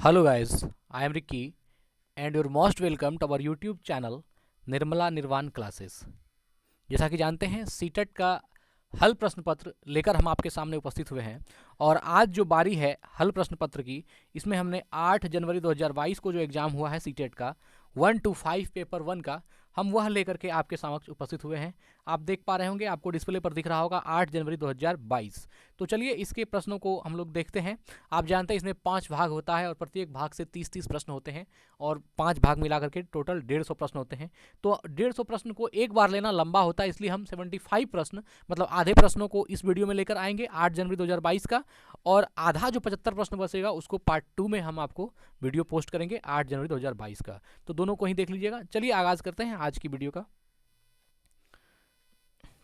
Hello guys, I am Ricky and you're most welcome to our YouTube channel Nirmala निर्वाण classes. जैसा कि जानते हैं सीटेट का हल प्रश्न पत्र लेकर हम आपके सामने उपस्थित हुए हैं और आज जो बारी है हल प्रश्न पत्र की, इसमें हमने 8 जनवरी 2022 को जो एग्ज़ाम हुआ है सीटेट का 1 to 5 पेपर 1 का, हम वह लेकर के आपके समक्ष उपस्थित हुए हैं। आप देख पा रहे होंगे, आपको डिस्प्ले पर दिख रहा होगा 8 जनवरी 2022। तो चलिए इसके प्रश्नों को हम लोग देखते हैं। आप जानते हैं इसमें 5 भाग होता है और प्रत्येक भाग से 30-30 प्रश्न होते हैं और 5 भाग मिला करके टोटल 150 प्रश्न होते हैं। तो 150 प्रश्न को एक बार लेना लंबा होता है, इसलिए हम 75 प्रश्न मतलब आधे प्रश्नों को इस वीडियो में लेकर आएंगे 8 जनवरी 2022 का, और आधा जो 75 प्रश्न बचेगा उसको पार्ट 2 में हम आपको वीडियो पोस्ट करेंगे 8 जनवरी 2022 का। तो दोनों को ही देख लीजिएगा। चलिए आगाज करते हैं आज की वीडियो का।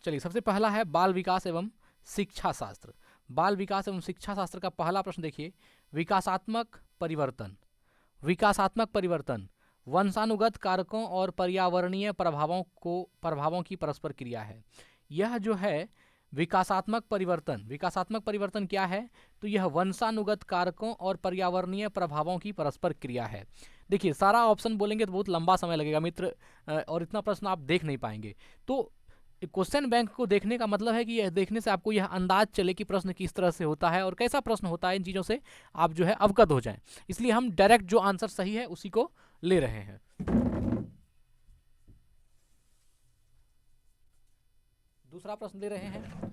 चलिए सबसे पहला है बाल विकास एवं शिक्षा शास्त्र। बाल विकास एवं शिक्षा शास्त्र का पहला प्रश्न देखिए, विकासात्मक परिवर्तन। विकासात्मक परिवर्तन वंशानुगत कारकों और पर्यावरणीय प्रभावों की परस्पर क्रिया है। यह जो है विकासात्मक परिवर्तन क्या है? तो यह वंशानुगत कारकों और पर्यावरणीय प्रभावों की परस्पर क्रिया है। देखिए सारा ऑप्शन बोलेंगे तो बहुत लंबा समय लगेगा मित्र, और इतना प्रश्न आप देख नहीं पाएंगे। तो क्वेश्चन बैंक को देखने का मतलब है कि यह देखने से आपको यह अंदाज चले कि प्रश्न किस तरह से होता है और कैसा प्रश्न होता है, इन चीज़ों से आप जो है अवगत हो जाएं। इसलिए हम डायरेक्ट जो आंसर सही है उसी को ले रहे हैं। दूसरा प्रश्न ले रहे हैं।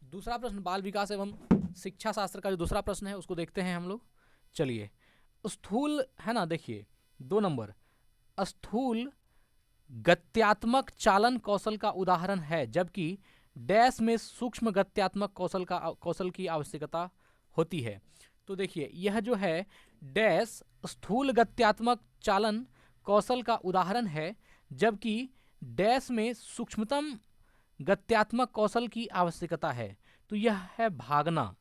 दूसरा प्रश्न बाल विकास एवं शिक्षा शास्त्र का जो दूसरा प्रश्न है उसको देखते हैं हम लोग। चलिए स्थूल है ना, देखिए 2 नंबर, स्थूल गत्यात्मक चालन कौशल का उदाहरण है जबकि डैश में सूक्ष्म गत्यात्मक कौशल की आवश्यकता होती है। तो देखिए यह जो है डैश स्थूल गत्यात्मक चालन कौशल का उदाहरण है जबकि डैश में सूक्ष्मतम गत्यात्मक कौशल की आवश्यकता है। तो यह है भागना।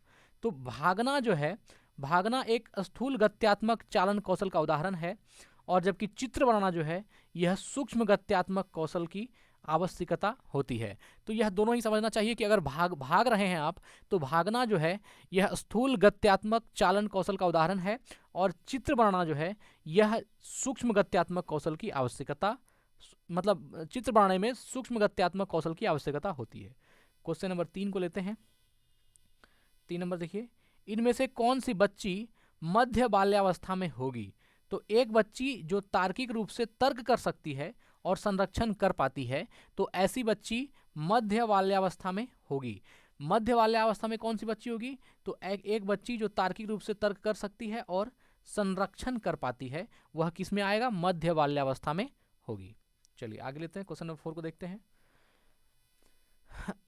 तो भागना जो है, भागना एक स्थूल गत्यात्मक चालन कौशल का उदाहरण है, और जबकि चित्र बनाना जो है यह सूक्ष्म गत्यात्मक कौशल की आवश्यकता होती है। तो यह दोनों ही समझना चाहिए कि अगर भाग रहे हैं आप, तो भागना जो है यह स्थूल गत्यात्मक चालन कौशल का उदाहरण है, और चित्र बनाना जो है यह सूक्ष्म गत्यात्मक कौशल की आवश्यकता, मतलब चित्र बनाने में सूक्ष्म गत्यात्मक कौशल की आवश्यकता होती है। क्वेश्चन नंबर 3 को लेते हैं। 3 नंबर देखिए, इनमें से कौन सी बच्ची मध्य बाल्यावस्था में होगी? तो एक बच्ची जो तार्किक रूप से तर्क कर सकती है और संरक्षण कर पाती है, तो ऐसी बच्ची मध्य बाल्यावस्था में होगी। मध्य बाल्यावस्था में कौन सी बच्ची होगी? तो एक बच्ची जो तार्किक रूप से तर्क कर सकती है और संरक्षण कर पाती है, वह किस में आएगा? मध्य बाल्यावस्था में होगी। चलिए आगे लेते हैं, क्वेश्चन नंबर 4 को देखते हैं।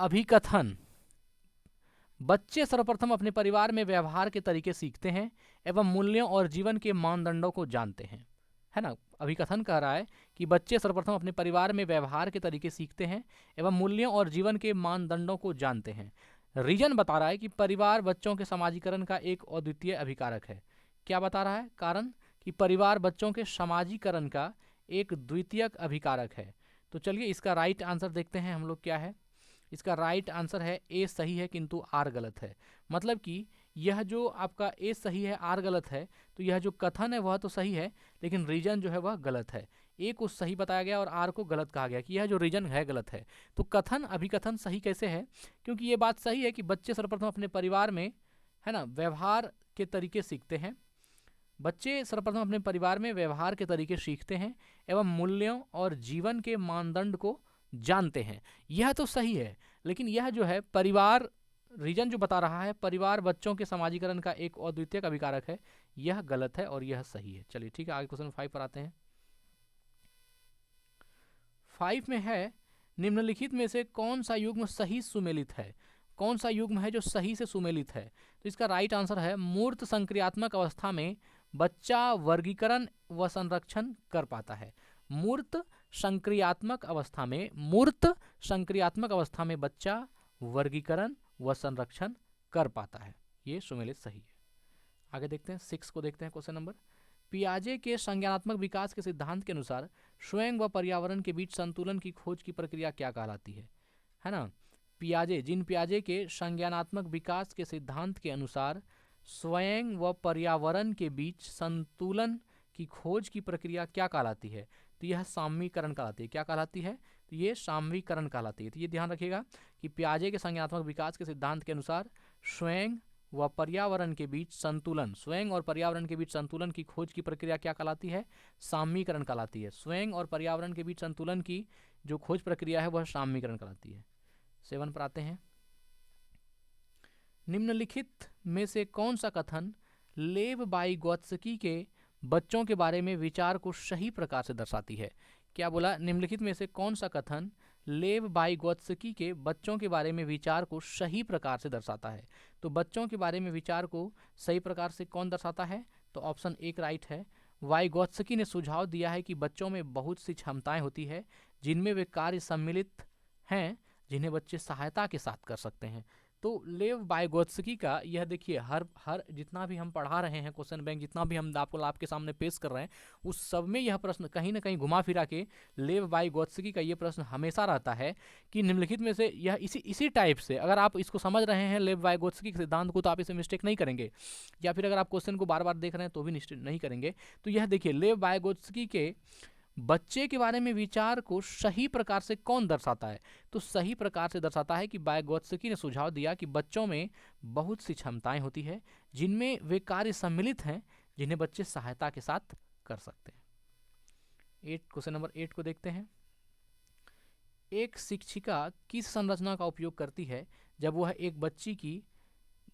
अभिकथन। बच्चे सर्वप्रथम अपने परिवार में व्यवहार के तरीके सीखते हैं एवं मूल्यों और जीवन के मानदंडों को जानते हैं, है ना। अभिकथन कह रहा है कि बच्चे सर्वप्रथम अपने परिवार में व्यवहार के तरीके सीखते हैं एवं मूल्यों और जीवन के मानदंडों को जानते हैं। रीजन बता रहा है कि परिवार बच्चों के समाजीकरण का एक अद्वितीय अभिकारक है। क्या बता रहा है? कारण कि परिवार बच्चों के समाजीकरण का एक द्वितीयक अभिकारक है। तो चलिए इसका राइट आंसर देखते हैं हम लोग क्या है। इसका राइट आंसर है ए सही है किंतु आर गलत है। मतलब कि यह जो आपका ए सही है आर गलत है, तो यह जो कथन है वह तो सही है लेकिन रीजन जो है वह गलत है। ए को सही बताया गया और आर को गलत कहा गया कि यह जो रीजन है गलत है। तो कथन अभिकथन सही कैसे है? क्योंकि ये बात सही है कि बच्चे सर्वप्रथम अपने परिवार में, है ना, व्यवहार के तरीके सीखते हैं। बच्चे सर्वप्रथम अपने परिवार में व्यवहार के तरीके सीखते हैं एवं मूल्यों और जीवन के मानदंड को जानते हैं, यह तो सही है। लेकिन यह जो है परिवार, रीजन जो बता रहा है परिवार बच्चों के समाजीकरण का एक अद्वितीय अभिकारक है, यह गलत है और यह सही है। चलिए ठीक है, आगे क्वेश्चन 5 पर आते हैं। 5 में है, निम्नलिखित में से कौन सा युग्म सही सुमेलित है? कौन सा युग्म है जो सही से सुमेलित है? तो इसका राइट आंसर है मूर्त संक्रियात्मक अवस्था में बच्चा वर्गीकरण व संरक्षण कर पाता है। मूर्त संक्रियात्मक अवस्था में बच्चा वर्गीकरण व संरक्षण कर पाता है, ये सुमेलित सही है। आगे देखते हैं 6 को देखते हैं क्वेश्चन नंबर। पियाजे के संज्ञानात्मक विकास के सिद्धांत के अनुसार स्वयं व पर्यावरण के बीच संतुलन की खोज की प्रक्रिया क्या कहलाती है ना। पियाजे के संज्ञानात्मक विकास के सिद्धांत के अनुसार स्वयं व पर्यावरण के बीच संतुलन की खोज की प्रक्रिया क्या कहलाती है? तो यह साम्यीकरण कहलाती है। क्या कहलाती है? तो ये साम्यीकरण कहलाती है। तो ये ध्यान रखिएगा कि पियाजे के संज्ञानात्मक विकास के सिद्धांत के अनुसार स्वयं व पर्यावरण के बीच संतुलन, स्वयं और पर्यावरण के बीच संतुलन की खोज की प्रक्रिया क्या कहलाती है? साम्यीकरण कहलाती है। स्वयं और पर्यावरण के बीच संतुलन की जो खोज प्रक्रिया है वह साम्यीकरण कहलाती है। 7 पर आते हैं। निम्नलिखित में से कौन सा कथन लेव वाइगोत्स्की के बच्चों के बारे में विचार को सही प्रकार से दर्शाती है? क्या बोला? निम्नलिखित में से कौन सा कथन लेव वाइगोत्स्की के बच्चों के बारे में विचार को सही प्रकार से दर्शाता है? तो बच्चों के बारे में विचार को सही प्रकार से कौन दर्शाता है? तो ऑप्शन 1 राइट है। वाइगोत्स्की ने सुझाव दिया है कि बच्चों में बहुत सी क्षमताएं होती है जिनमें वे कार्य सम्मिलित हैं जिन्हें बच्चे सहायता के साथ कर सकते हैं। तो लेव वाइगोत्स्की का यह देखिए, हर जितना भी हम पढ़ा रहे हैं क्वेश्चन बैंक, जितना भी हम आपके सामने पेश कर रहे हैं, उस सब में यह प्रश्न कहीं ना कहीं घुमा फिरा के लेव वाइगोत्स्की का ये प्रश्न हमेशा रहता है कि निम्नलिखित में से यह इसी टाइप से, अगर आप इसको समझ रहे हैं लेव वाइगोत्स्की के सिद्धांत को, तो आप इसे मिस्टेक नहीं करेंगे, या फिर अगर आप क्वेश्चन को बार बार देख रहे हैं तो भी नहीं करेंगे। तो यह देखिए, लेव वाइगोत्स्की के बच्चे के बारे में विचार को सही प्रकार से कौन दर्शाता है? तो सही प्रकार से दर्शाता है कि वाइगोत्स्की ने सुझाव दिया कि बच्चों में बहुत सी क्षमताएं होती है जिनमें वे कार्य सम्मिलित हैं जिन्हें बच्चे सहायता के साथ कर सकते हैं। क्वेश्चन नंबर 8 को देखते हैं। एक शिक्षिका किस संरचना का उपयोग करती है जब वह एक बच्ची की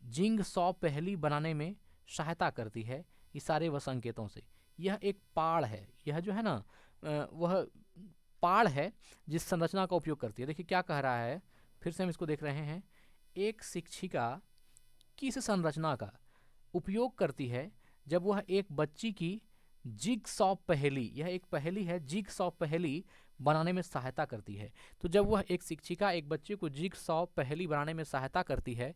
जिंगसॉ पहेली बनाने में सहायता करती है इशारे व संकेतों से? यह एक पाड़ है, यह जो है ना वह पाड़ है जिस संरचना का उपयोग करती है। देखिए क्या कह रहा है, फिर से हम इसको देख रहे हैं। एक शिक्षिका किस संरचना का उपयोग करती है जब वह एक बच्ची की जिगसॉ पहेली, यह एक पहेली है, जिगसॉ पहेली बनाने में सहायता करती है। तो जब वह एक शिक्षिका एक बच्चे को जिगसॉ पहेली बनाने में सहायता करती है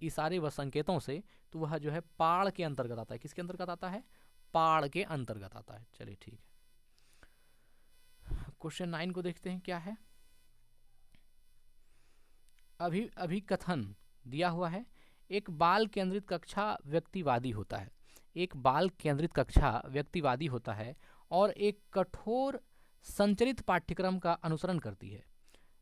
इशारे व संकेतों से, तो वह जो है पाड़ के अंतर्गत आता है। किसके अंतर्गत आता है? पाड़ के अंतर्गत आता है। चलिए ठीक है। क्वेश्चन 9 को देखते हैं क्या है। अभी कथन दिया हुआ है, एक बाल केंद्रित कक्षा व्यक्तिवादी होता है। एक बाल केंद्रित कक्षा व्यक्तिवादी होता है और एक कठोर संचरित पाठ्यक्रम का अनुसरण करती है।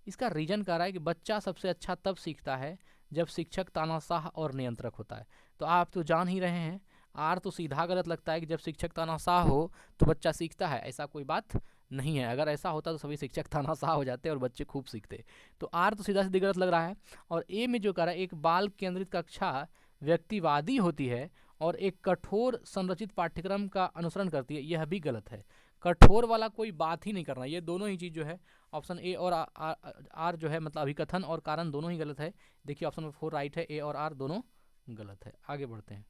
इसका रीजन कह रहा है कि बच्चा सबसे अच्छा तब सीखता है जब शिक्षक तानाशाह और नियंत्रक होता है। तो आप तो जान ही रहे हैं, आर तो सीधा गलत लगता है कि जब शिक्षक तानाशाह हो तो बच्चा सीखता है, ऐसा कोई बात नहीं है। अगर ऐसा होता तो सभी शिक्षक तानाशाह हो जाते और बच्चे खूब सीखते। तो आर तो सीधा सीधी गलत लग रहा है। और ए में जो कह रहा है एक बाल केंद्रित कक्षा व्यक्तिवादी होती है और एक कठोर संरचित पाठ्यक्रम का अनुसरण करती है, यह भी गलत है। कठोर वाला कोई बात ही नहीं करना, ये दोनों ही चीज़ जो है ऑप्शन ए और आर जो है, मतलब अभिकथन और कारण दोनों ही गलत है। देखिए ऑप्शन 4 राइट है, ए और आर दोनों गलत है। आगे बढ़ते हैं।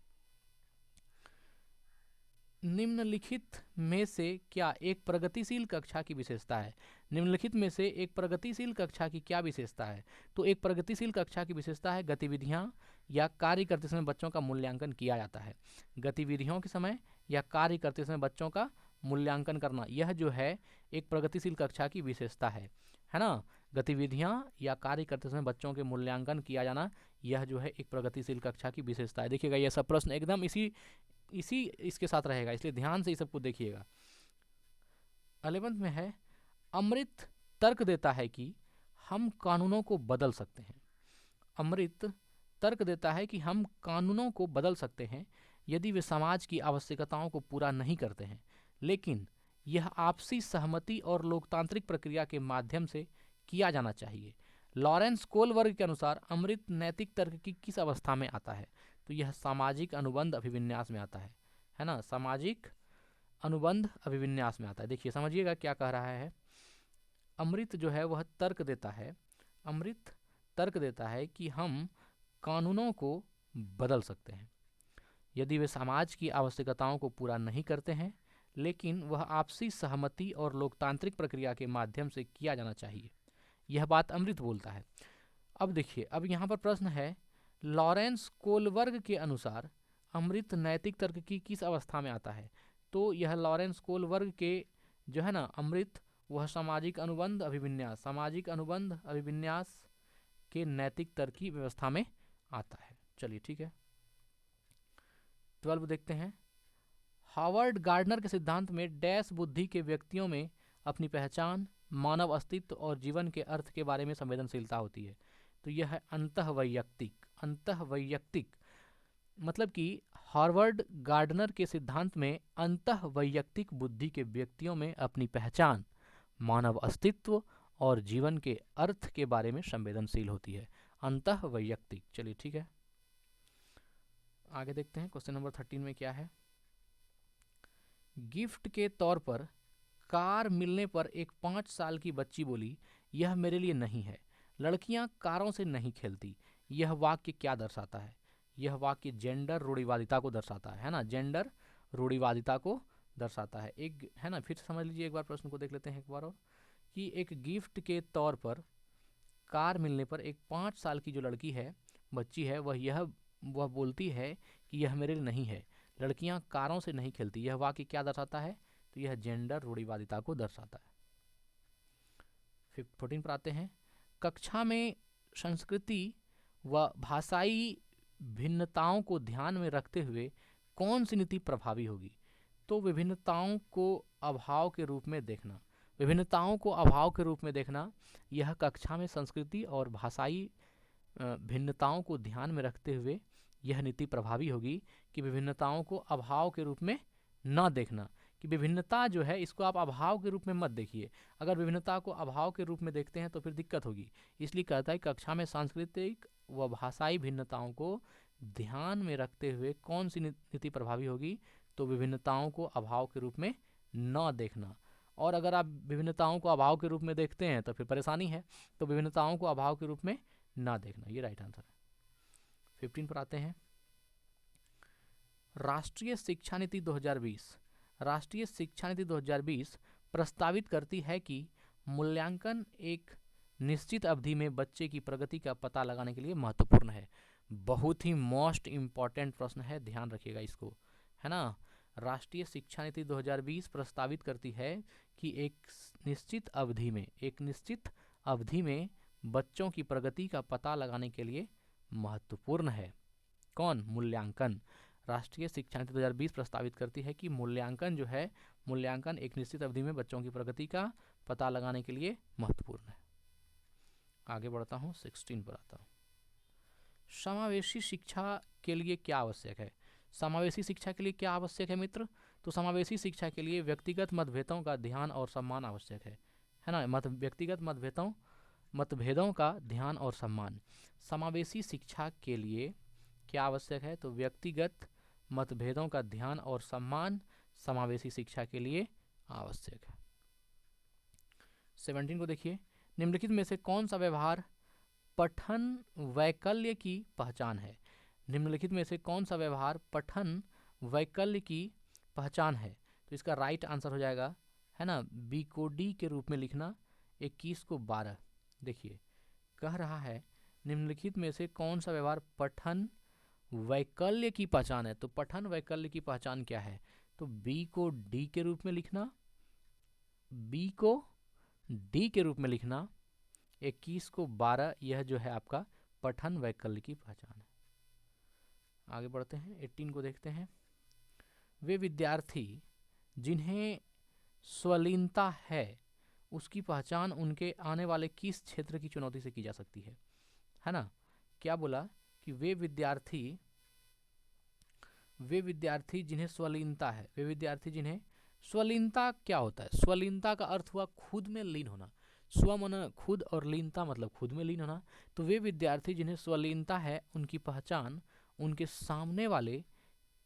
निम्नलिखित में से क्या एक प्रगतिशील कक्षा की विशेषता है? निम्नलिखित में से एक प्रगतिशील कक्षा की क्या विशेषता है? तो एक प्रगतिशील कक्षा की विशेषता है गतिविधियां या कार्य करते समय बच्चों का मूल्यांकन किया जाता है। गतिविधियों के समय या कार्य करते समय बच्चों का मूल्यांकन करना, यह जो है एक प्रगतिशील कक्षा की विशेषता है ना। गतिविधियां या कार्य करते समय बच्चों के मूल्यांकन किया जाना, यह जो है एक प्रगतिशील कक्षा की विशेषता है। देखिएगा यह सब प्रश्न एकदम इसी इसके साथ रहेगा, इसलिए ध्यान से इस सबको देखिएगा। 11th में है, अमृत तर्क देता है कि हम कानूनों को बदल सकते हैं। अमृत तर्क देता है कि हम कानूनों को बदल सकते हैं यदि वे समाज की आवश्यकताओं को पूरा नहीं करते हैं, लेकिन यह आपसी सहमति और लोकतांत्रिक प्रक्रिया के माध्यम से किया जाना चाहिए। लॉरेंस कोलबर्ग के अनुसार अमृत नैतिक तर्क की किस अवस्था में आता है? तो यह सामाजिक अनुबंध अभिविन्यास में आता है ना। सामाजिक अनुबंध अभिविन्यास में आता है। देखिए समझिएगा क्या कह रहा है। अमृत जो है वह तर्क देता है, अमृत तर्क देता है कि हम कानूनों को बदल सकते हैं यदि वे समाज की आवश्यकताओं को पूरा नहीं करते हैं, लेकिन वह आपसी सहमति और लोकतांत्रिक प्रक्रिया के माध्यम से किया जाना चाहिए। यह बात अमृत बोलता है। अब देखिए, अब यहाँ पर प्रश्न है, लॉरेंस कोलबर्ग के अनुसार अमृत नैतिक तर्क की किस अवस्था में आता है? तो यह लॉरेंस कोलबर्ग के जो है ना अमृत, वह सामाजिक अनुबंध अभिविन्यास, सामाजिक अनुबंध अभिविन्यास के नैतिक तर्क की व्यवस्था में आता है। चलिए ठीक है। 12 देखते हैं। हावर्ड गार्डनर के सिद्धांत में डैश बुद्धि के व्यक्तियों में अपनी पहचान, मानव अस्तित्व और जीवन के अर्थ के बारे में संवेदनशीलता होती है। तो यह है अंतःवैयक्तिक। अंतःवैयक्तिक मतलब कि हार्वर्ड गार्डनर के सिद्धांत में अंतःवैयक्तिक बुद्धि के व्यक्तियों में अपनी पहचान, मानव अस्तित्व और जीवन के अर्थ के बारे में संवेदनशील होती है। अंतःवैयक्तिक। चलिए ठीक है, आगे देखते हैं। क्वेश्चन नंबर 13 में क्या है। गिफ्ट के तौर पर कार मिलने पर एक 5 साल की बच्ची बोली, यह मेरे लिए नहीं है। लड़कियां कारों से नहीं खेलती। यह वाक्य क्या दर्शाता है? यह वाक्य जेंडर रूढ़िवादिता को दर्शाता है ना, जेंडर रूढ़िवादिता को दर्शाता है। एक है ना, फिर समझ लीजिए एक बार प्रश्न को देख लेते हैं एक बार और, कि एक गिफ्ट के तौर पर कार मिलने पर एक 5 साल की जो लड़की है, बच्ची है, वह बोलती है कि यह मेरे लिए नहीं है। लड़कियां कारों से नहीं खेलती। यह वाक्य क्या दर्शाता है? तो यह जेंडर रूढ़िवादिता को दर्शाता है। 14 पर आते हैं। कक्षा में संस्कृति व भाषाई भिन्नताओं को ध्यान में रखते हुए कौन सी नीति प्रभावी होगी? तो विभिन्नताओं को अभाव के रूप में देखना। विभिन्नताओं को अभाव के रूप में देखना, यह कक्षा में संस्कृति और भाषाई भिन्नताओं को ध्यान में रखते हुए यह नीति प्रभावी होगी कि विभिन्नताओं को अभाव के रूप में न देखना। कि विभिन्नता जो है इसको आप अभाव के रूप में मत देखिए। अगर विभिन्नता को अभाव के रूप में देखते हैं तो फिर दिक्कत होगी। इसलिए कहता है कक्षा में सांस्कृतिक व भाषाई भिन्नताओं को ध्यान में रखते हुए कौन सी नीति प्रभावी होगी? तो विभिन्नताओं को अभाव के रूप में न देखना। और अगर आप विभिन्नताओं को अभाव के रूप में देखते हैं तो फिर परेशानी है। तो विभिन्नताओं को अभाव के रूप में ना देखना, ये राइट आंसर है। 15 पर आते हैं। राष्ट्रीय शिक्षा नीति 2020। राष्ट्रीय शिक्षा नीति 2020 प्रस्तावित करती है कि मूल्यांकन एक निश्चित अवधि में बच्चे की प्रगति का पता लगाने के लिए महत्वपूर्ण है। बहुत ही मोस्ट इम्पॉर्टेंट प्रश्न है, ध्यान रखिएगा इसको, है ना। राष्ट्रीय शिक्षा नीति 2020 प्रस्तावित करती है कि एक निश्चित अवधि में बच्चों की प्रगति का पता लगाने के लिए महत्वपूर्ण है। कौन? मूल्यांकन। राष्ट्रीय शिक्षा नीति 2020 प्रस्तावित करती है कि मूल्यांकन जो है, मूल्यांकन एक निश्चित अवधि में बच्चों की प्रगति का पता लगाने के लिए महत्वपूर्ण है। आगे बढ़ता हूँ, 16 पर आता हूँ। समावेशी शिक्षा के लिए क्या आवश्यक है? समावेशी शिक्षा के लिए क्या आवश्यक है मित्र? तो समावेशी शिक्षा के लिए व्यक्तिगत मतभेदों का ध्यान और सम्मान आवश्यक है ना। व्यक्तिगत मतभेदों का ध्यान और सम्मान। समावेशी शिक्षा के लिए क्या आवश्यक है? तो व्यक्तिगत मतभेदों का ध्यान और सम्मान समावेशी शिक्षा के लिए आवश्यक है। 17 को देखिए। निम्नलिखित में से कौन सा व्यवहार पठन वैकल्य की पहचान है? निम्नलिखित में से कौन सा व्यवहार पठन वैकल्य की पहचान है? तो इसका राइट आंसर हो जाएगा, है ना, बी को डी के रूप में लिखना, 21 को 12। देखिए कह रहा है निम्नलिखित में से कौन सा व्यवहार पठन वैकल्य की पहचान है। तो पठन वैकल्य की पहचान क्या है? तो बी को डी के रूप में लिखना, बी को डी के रूप में लिखना, 21 को 12, यह जो है आपका पठन वैकल्य की पहचान है। आगे बढ़ते हैं, 18 को देखते हैं। वे विद्यार्थी जिन्हें स्वलीनता है उसकी पहचान उनके आने वाले किस क्षेत्र की चुनौती से की जा सकती है ना। क्या बोला कि वे विद्यार्थी जिन्हें स्वलीनता है, वे विद्यार्थी जिन्हें स्वलीनता क्या होता है? स्वलीनता का अर्थ हुआ खुद में लीन होना। स्व मन खुद और लीनता मतलब खुद में लीन होना। तो वे विद्यार्थी जिन्हें स्वलीनता है उनकी पहचान उनके सामने वाले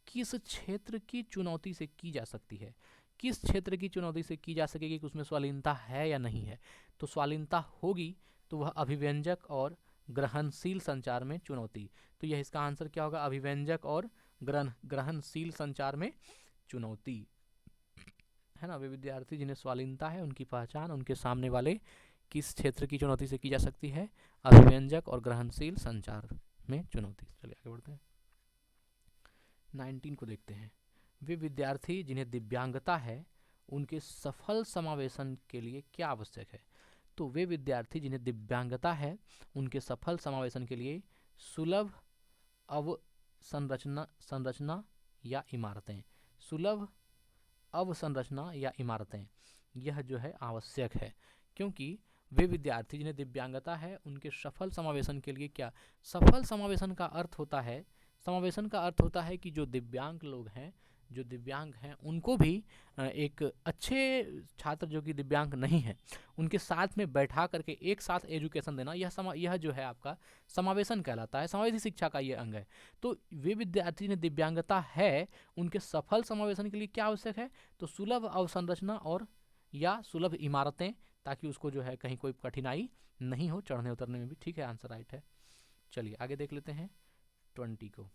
किस क्षेत्र की चुनौती से की जा सकती है? किस क्षेत्र की चुनौती से की जा सकेगी कि उसमें स्वालीनता है या नहीं है? तो स्वालीनता होगी तो वह अभिव्यंजक और ग्रहणशील संचार में चुनौती। तो यह इसका आंसर क्या होगा? अभिव्यंजक और ग्रहणशील संचार में चुनौती, है ना। वे विद्यार्थी जिन्हें स्वालीनता है उनकी पहचान उनके सामने वाले किस क्षेत्र की चुनौती से की जा सकती है? अभिव्यंजक और ग्रहणशील संचार में चुनौती। चलिए आगे बढ़ते हैं, 19 को देखते हैं। वे विद्यार्थी जिन्हें दिव्यांगता है उनके सफल समावेशन के लिए क्या आवश्यक है? तो वे विद्यार्थी जिन्हें दिव्यांगता है उनके सफल समावेशन के लिए सुलभ अवसंरचना या इमारतें। सुलभ अवसंरचना या इमारतें, यह जो है आवश्यक है, क्योंकि वे विद्यार्थी जिन्हें दिव्यांगता है उनके सफल समावेशन के लिए क्या, सफल समावेशन का अर्थ होता है, समावेशन का अर्थ होता है कि जो दिव्यांग लोग हैं, जो दिव्यांग हैं उनको भी एक अच्छे छात्र जो कि दिव्यांग नहीं है उनके साथ में बैठा करके एक साथ एजुकेशन देना, यह जो है आपका समावेशन कहलाता है, समावेशी शिक्षा का ये अंग है। तो वे विद्यार्थी जिन्हें दिव्यांगता है उनके सफल समावेशन के लिए क्या आवश्यक है, तो सुलभ अवसंरचना और या सुलभ इमारतें, ताकि उसको जो है कहीं कोई कठिनाई नहीं हो चढ़ने उतरने में भी। ठीक है, आंसर राइट है। चलिए आगे देख लेते हैं 20 को।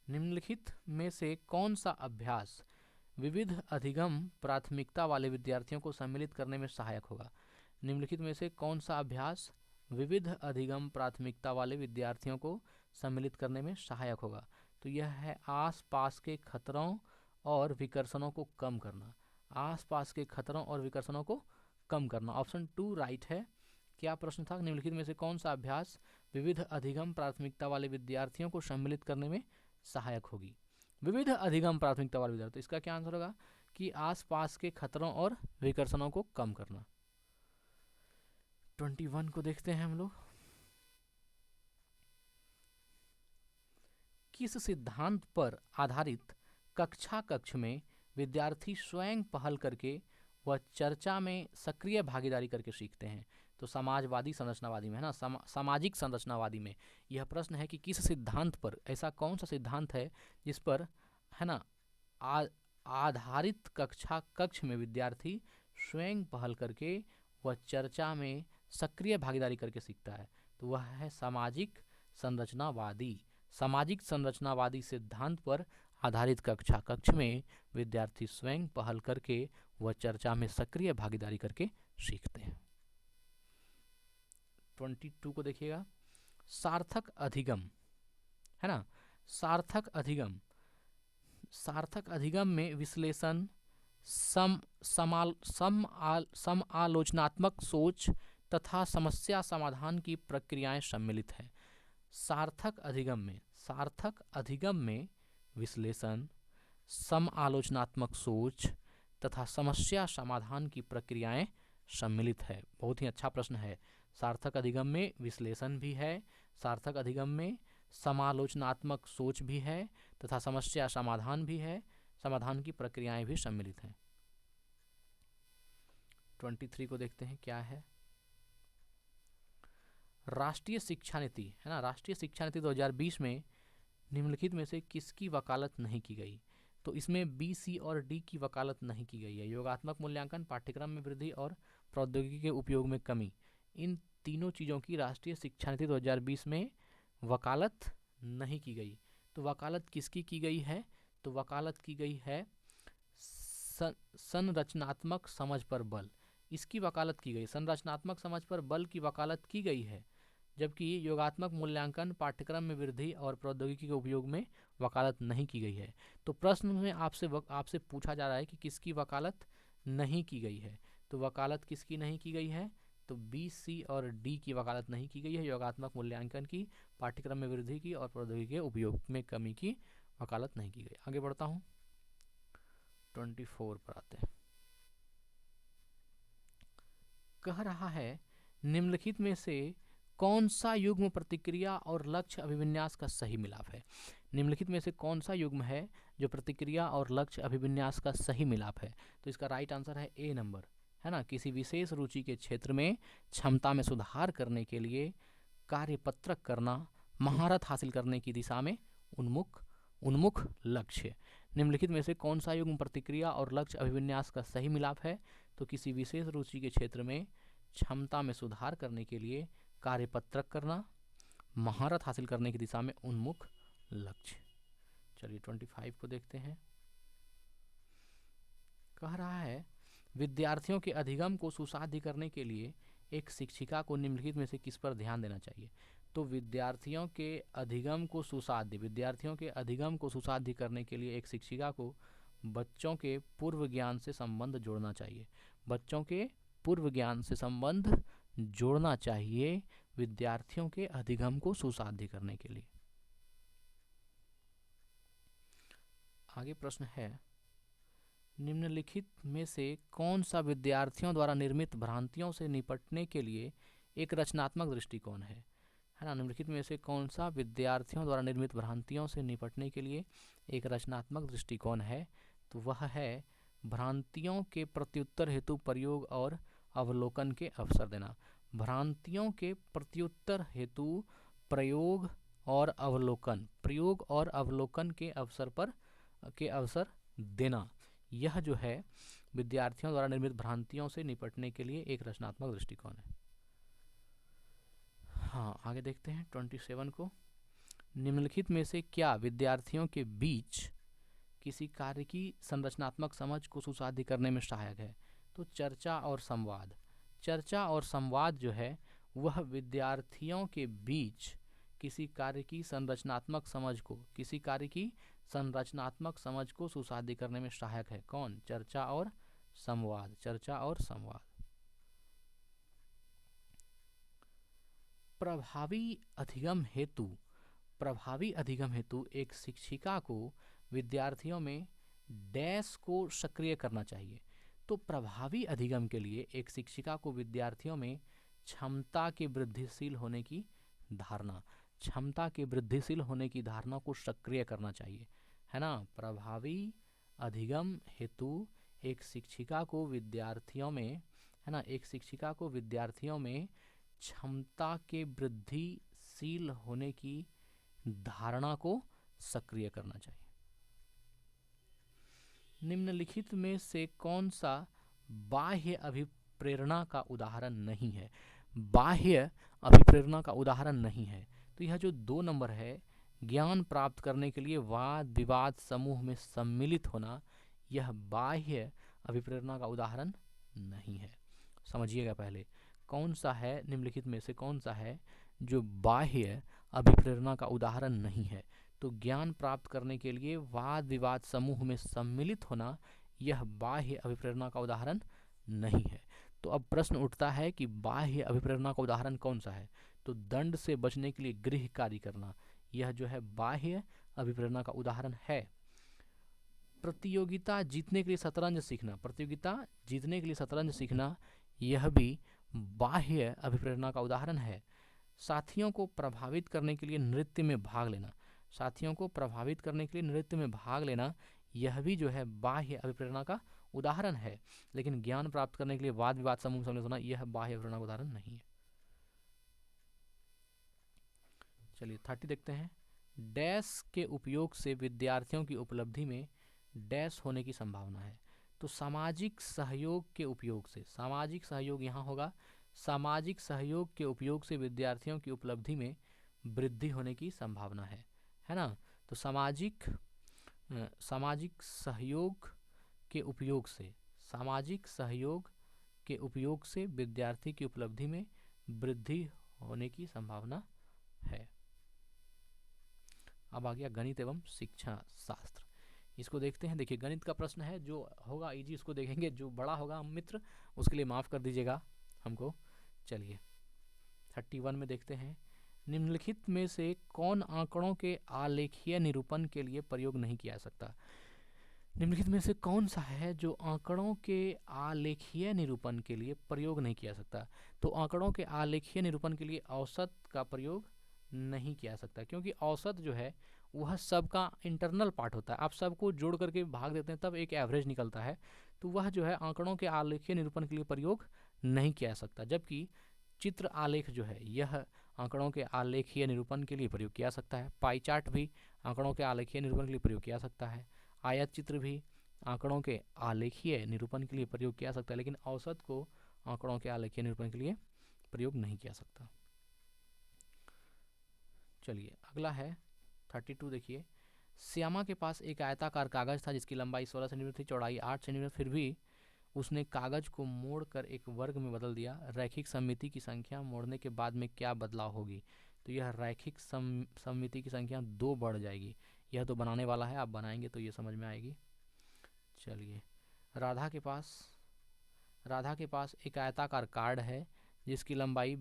निम्नलिखित में से कौन सा अभ्यास विविध अधिगम प्राथमिकता वाले विद्यार्थियों को सम्मिलित करने में सहायक होगा। निम्नलिखित में से कौन सा अभ्यास विविध अधिगम प्राथमिकता वाले विद्यार्थियों को सम्मिलित करने में सहायक होगा, तो यह है आसपास के खतरों और विकर्षणों को कम करना। आसपास के खतरों और विकर्षणों को कम करना, ऑप्शन 2 राइट है। क्या प्रश्न था, निम्नलिखित में से कौन सा अभ्यास विविध अधिगम प्राथमिकता वाले विद्यार्थियों को सम्मिलित करने में सहायक होगी, विविध अधिगम प्राथमिकता वाले विद्यार्थी। इसका क्या आंसर होगा कि आसपास के खतरों और विकर्षणों को कम करना। 21 को देखते हैं हम लोग। किस सिद्धांत पर आधारित कक्षा कक्ष में विद्यार्थी स्वयं पहल करके व चर्चा में सक्रिय भागीदारी करके सीखते हैं, तो समाजवादी संरचनावादी में है ना, सामाजिक संरचनावादी में यह प्रश्न है कि किस सिद्धांत पर, ऐसा कौन सा सिद्धांत है जिस पर है ना आधारित कक्ष में विद्यार्थी स्वयं पहल करके वह चर्चा में सक्रिय भागीदारी करके सीखता है, तो वह है सामाजिक संरचनावादी। सामाजिक संरचनावादी सिद्धांत पर आधारित कक्षा कक्ष में विद्यार्थी स्वयं पहल करके वह चर्चा में सक्रिय भागीदारी करके सीखते हैं। 22 को देखिएगा। सार्थक अधिगम है ना, सार्थक अधिगम में विश्लेषण, समालोचनात्मक सोच तथा समस्या समाधान की प्रक्रियाएं सम्मिलित है। सार्थक अधिगम में विश्लेषण, समालोचनात्मक सोच तथा समस्या समाधान की प्रक्रियाएं सम्मिलित है। बहुत ही अच्छा प्रश्न है। सार्थक अधिगम में विश्लेषण भी है, सार्थक अधिगम में समालोचनात्मक सोच भी है तथा समस्या समाधान भी है, समाधान की प्रक्रियाएं भी सम्मिलित हैं। 23 को देखते हैं क्या है। राष्ट्रीय शिक्षा नीति है ना, राष्ट्रीय शिक्षा नीति 2020 में निम्नलिखित में से किसकी वकालत नहीं की गई, तो इसमें बी, सी और डी की वकालत नहीं की गई है। योगात्मक मूल्यांकन, पाठ्यक्रम में वृद्धि और प्रौद्योगिकी के उपयोग में कमी, इन तीनों चीज़ों की राष्ट्रीय शिक्षा नीति 2020 में वकालत नहीं की गई। तो वकालत किसकी की गई है, तो वकालत की गई है संरचनात्मक समझ पर बल, इसकी वकालत की गई। संरचनात्मक समझ पर बल की वकालत की गई है, जबकि योगात्मक मूल्यांकन, पाठ्यक्रम में वृद्धि और प्रौद्योगिकी के उपयोग में वकालत नहीं की गई है। तो प्रश्न में आपसे पूछा जा रहा है कि किसकी वकालत नहीं की गई है, तो वकालत किसकी नहीं की गई है, तो बी, सी और डी की वकालत नहीं की गई है। योगात्मक मूल्यांकन की, पाठ्यक्रम में वृद्धि की और प्रौद्योगिकी के उपयोग में कमी की वकालत नहीं की गई। आगे बढ़ता हूँ, 24 पर आते हैं। कह रहा है निम्नलिखित में से कौन सा युग्म प्रतिक्रिया और लक्ष्य अभिविन्यास का सही मिलाप है। निम्नलिखित में से कौन सा युग्म है जो प्रतिक्रिया और लक्ष्य अभिविन्यास का सही मिलाप है, तो इसका राइट आंसर है ए नंबर, है ना। किसी विशेष रुचि के क्षेत्र में क्षमता में सुधार करने के लिए कार्यपत्रक करना, महारत हासिल करने की दिशा में उन्मुख लक्ष्य। निम्नलिखित में से कौन सा युग्म प्रतिक्रिया और लक्ष्य अभिविन्यास का सही मिलाप है, तो किसी विशेष रुचि के क्षेत्र में क्षमता में सुधार करने के लिए कार्यपत्रक करना, महारत हासिल करने की दिशा में उन्मुख लक्ष्य। चलिए 25 को देखते हैं। कह रहा है विद्यार्थियों के अधिगम को सुसाध्य करने के लिए एक शिक्षिका को निम्नलिखित में से किस पर ध्यान देना चाहिए, तो विद्यार्थियों के अधिगम को सुसाध्य करने के लिए एक शिक्षिका को बच्चों के पूर्व ज्ञान से संबंध जोड़ना चाहिए। बच्चों के पूर्व ज्ञान से संबंध जोड़ना चाहिए विद्यार्थियों के अधिगम को सुसाध्य करने के लिए। आगे प्रश्न है, निम्नलिखित में से कौन सा विद्यार्थियों द्वारा निर्मित भ्रांतियों से निपटने के लिए एक रचनात्मक दृष्टिकोण है ना? निम्नलिखित में से कौन सा विद्यार्थियों द्वारा निर्मित भ्रांतियों से निपटने के लिए एक रचनात्मक दृष्टिकोण है? तो वह है भ्रांतियों के प्रत्युत्तर हेतु प्रयोग और अवलोकन के अवसर देना। भ्रांतियों के प्रत्युत्तर हेतु प्रयोग और अवलोकन के अवसर देना, यह जो है विद्यार्थियों द्वारा निर्मित भ्रांतियों से निपटने के लिए एक रचनात्मक दृष्टिकोण है। हाँ, आगे देखते हैं 27 को। निम्नलिखित में से क्या विद्यार्थियों के बीच किसी कार्य की संरचनात्मक समझ को सुसाध्य करने में सहायक है? तो चर्चा और संवाद। चर्चा और संवाद जो है वह विद्यार्थियों के बीच किसी कार्य की संरचनात्मक समझ को सुसाध्य करने में सहायक है। कौन? चर्चा और संवाद। चर्चा और संवाद। प्रभावी अधिगम हेतु एक शिक्षिका को विद्यार्थियों में डैश को सक्रिय करना चाहिए। तो प्रभावी अधिगम के लिए एक शिक्षिका को विद्यार्थियों में क्षमता के वृद्धिशील होने की धारणा को सक्रिय करना चाहिए, है ना? प्रभावी अधिगम हेतु एक शिक्षिका को विद्यार्थियों में क्षमता के वृद्धिशील होने की धारणा को सक्रिय करना चाहिए। निम्नलिखित में से कौन सा बाह्य अभिप्रेरणा का उदाहरण नहीं है? बाह्य अभिप्रेरणा का उदाहरण नहीं है। तो यह जो 2 नंबर है, ज्ञान प्राप्त करने के लिए वाद विवाद समूह में सम्मिलित होना, यह बाह्य अभिप्रेरणा का उदाहरण नहीं है। समझिएगा पहले, कौन सा है निम्नलिखित में से कौन सा है जो बाह्य अभिप्रेरणा का उदाहरण नहीं है? तो ज्ञान प्राप्त करने के लिए वाद विवाद समूह में सम्मिलित होना, यह बाह्य अभिप्रेरणा का उदाहरण नहीं है। तो अब प्रश्न उठता है कि बाह्य अभिप्रेरणा का उदाहरण कौन सा है? तो दंड से बचने के लिए गृह कार्य करना, यह जो है बाह्य अभिप्रेरणा का उदाहरण है। प्रतियोगिता जीतने के लिए शतरंज सीखना, यह भी बाह्य अभिप्रेरणा का उदाहरण है। साथियों को प्रभावित करने के लिए नृत्य में भाग लेना, यह भी जो है बाह्य अभिप्रेरणा का उदाहरण है। लेकिन ज्ञान प्राप्त करने के लिए वाद विवाद समूह में सम्मिलित होना, यह बाह्य अभिप्रेरणा का उदाहरण नहीं है। चलिए 30 देखते हैं। डैश के उपयोग से विद्यार्थियों की उपलब्धि में डैश होने की संभावना है। तो सामाजिक सहयोग के उपयोग से, यहाँ होगा सामाजिक सहयोग के उपयोग से विद्यार्थियों की उपलब्धि में वृद्धि होने की संभावना है ना? तो सामाजिक सहयोग के उपयोग से विद्यार्थी की उपलब्धि में वृद्धि होने की संभावना है। अब आ गया गणित एवं शिक्षा शास्त्र। इसको देखते हैं। देखिए, गणित का प्रश्न है, जो होगा इजी उसको देखेंगे, जो बड़ा होगा हम मित्र उसके लिए माफ़ कर दीजिएगा हमको। चलिए 31 में देखते हैं। निम्नलिखित में से कौन आंकड़ों के आलेखीय निरूपण के लिए प्रयोग नहीं किया जा सकता? निम्नलिखित में से कौन सा है जो आंकड़ों के आलेखीय निरूपण के लिए प्रयोग नहीं किया जा सकता? तो आंकड़ों के आलेखीय निरूपण के लिए औसत का प्रयोग नहीं किया जा सकता, क्योंकि औसत जो है वह सबका इंटरनल पार्ट होता है। आप सबको जोड़ करके भाग देते हैं तब एक एवरेज निकलता है, तो वह जो है आंकड़ों के आलेखीय निरूपण के लिए प्रयोग नहीं किया जा सकता। जबकि चित्र आलेख जो है यह आंकड़ों के आलेखीय निरूपण के लिए प्रयोग किया जा सकता है। पाई चार्ट भी आंकड़ों के आलेखीय निरूपण के लिए प्रयोग किया जा सकता है। आयत चित्र भी आंकड़ों के आलेखीय निरूपण के लिए प्रयोग किया जा सकता है, लेकिन औसत को आंकड़ों के आलेखीय निरूपण के लिए प्रयोग नहीं किया जा सकता। चलिए अगला है 32। देखिए, श्यामा के पास एक आयताकार कागज था जिसकी लंबाई 16 सेंटीमीटर थी, चौड़ाई 8 सेंटीमीटर। फिर भी उसने कागज को मोड़कर एक वर्ग में बदल दिया। रैखिक सममिति की संख्या मोड़ने के बाद में क्या बदलाव होगी? तो यह रैखिक सममिति की संख्या 2 बढ़ जाएगी। यह तो बनाने वाला है, आप बनाएंगे तो ये समझ में आएगी। चलिए, राधा के पास एक आयताकार कार्ड है जिसकी लंबाई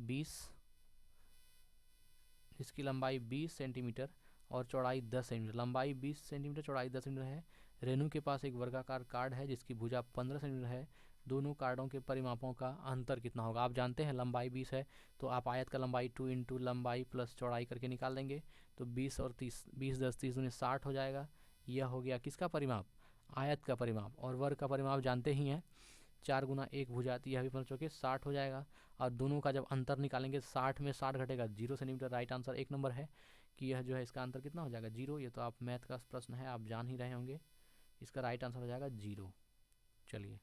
20 सेंटीमीटर और चौड़ाई 10 सेंटीमीटर, लंबाई 20 सेंटीमीटर, चौड़ाई 10 सेंटीमीटर है। रेणु के पास एक वर्गाकार कार्ड है जिसकी भुजा 15 सेंटीमीटर है। दोनों कार्डों के परिमापों का अंतर कितना होगा? आप जानते हैं लंबाई 20 है तो आप आयत का लंबाई 2 इंटू लंबाई प्लस चौड़ाई करके निकाल देंगे। तो 20 और 30, 20 10 30 दूनी 60 हो जाएगा। यह हो गया किसका परिमाप? आयत का परिमाप। और वर्ग का परिमाप जानते ही हैं, 4 गुना 1 भुजा आती है, यह भी 5 चौके 60 हो जाएगा। और दोनों का जब अंतर निकालेंगे 60 में 60 घटेगा 0 सेंटीमीटर। राइट आंसर 1 नंबर है कि यह जो है इसका अंतर कितना हो जाएगा? 0। ये तो आप मैथ का प्रश्न है, आप जान ही रहे होंगे। इसका राइट आंसर हो जाएगा 0। चलिए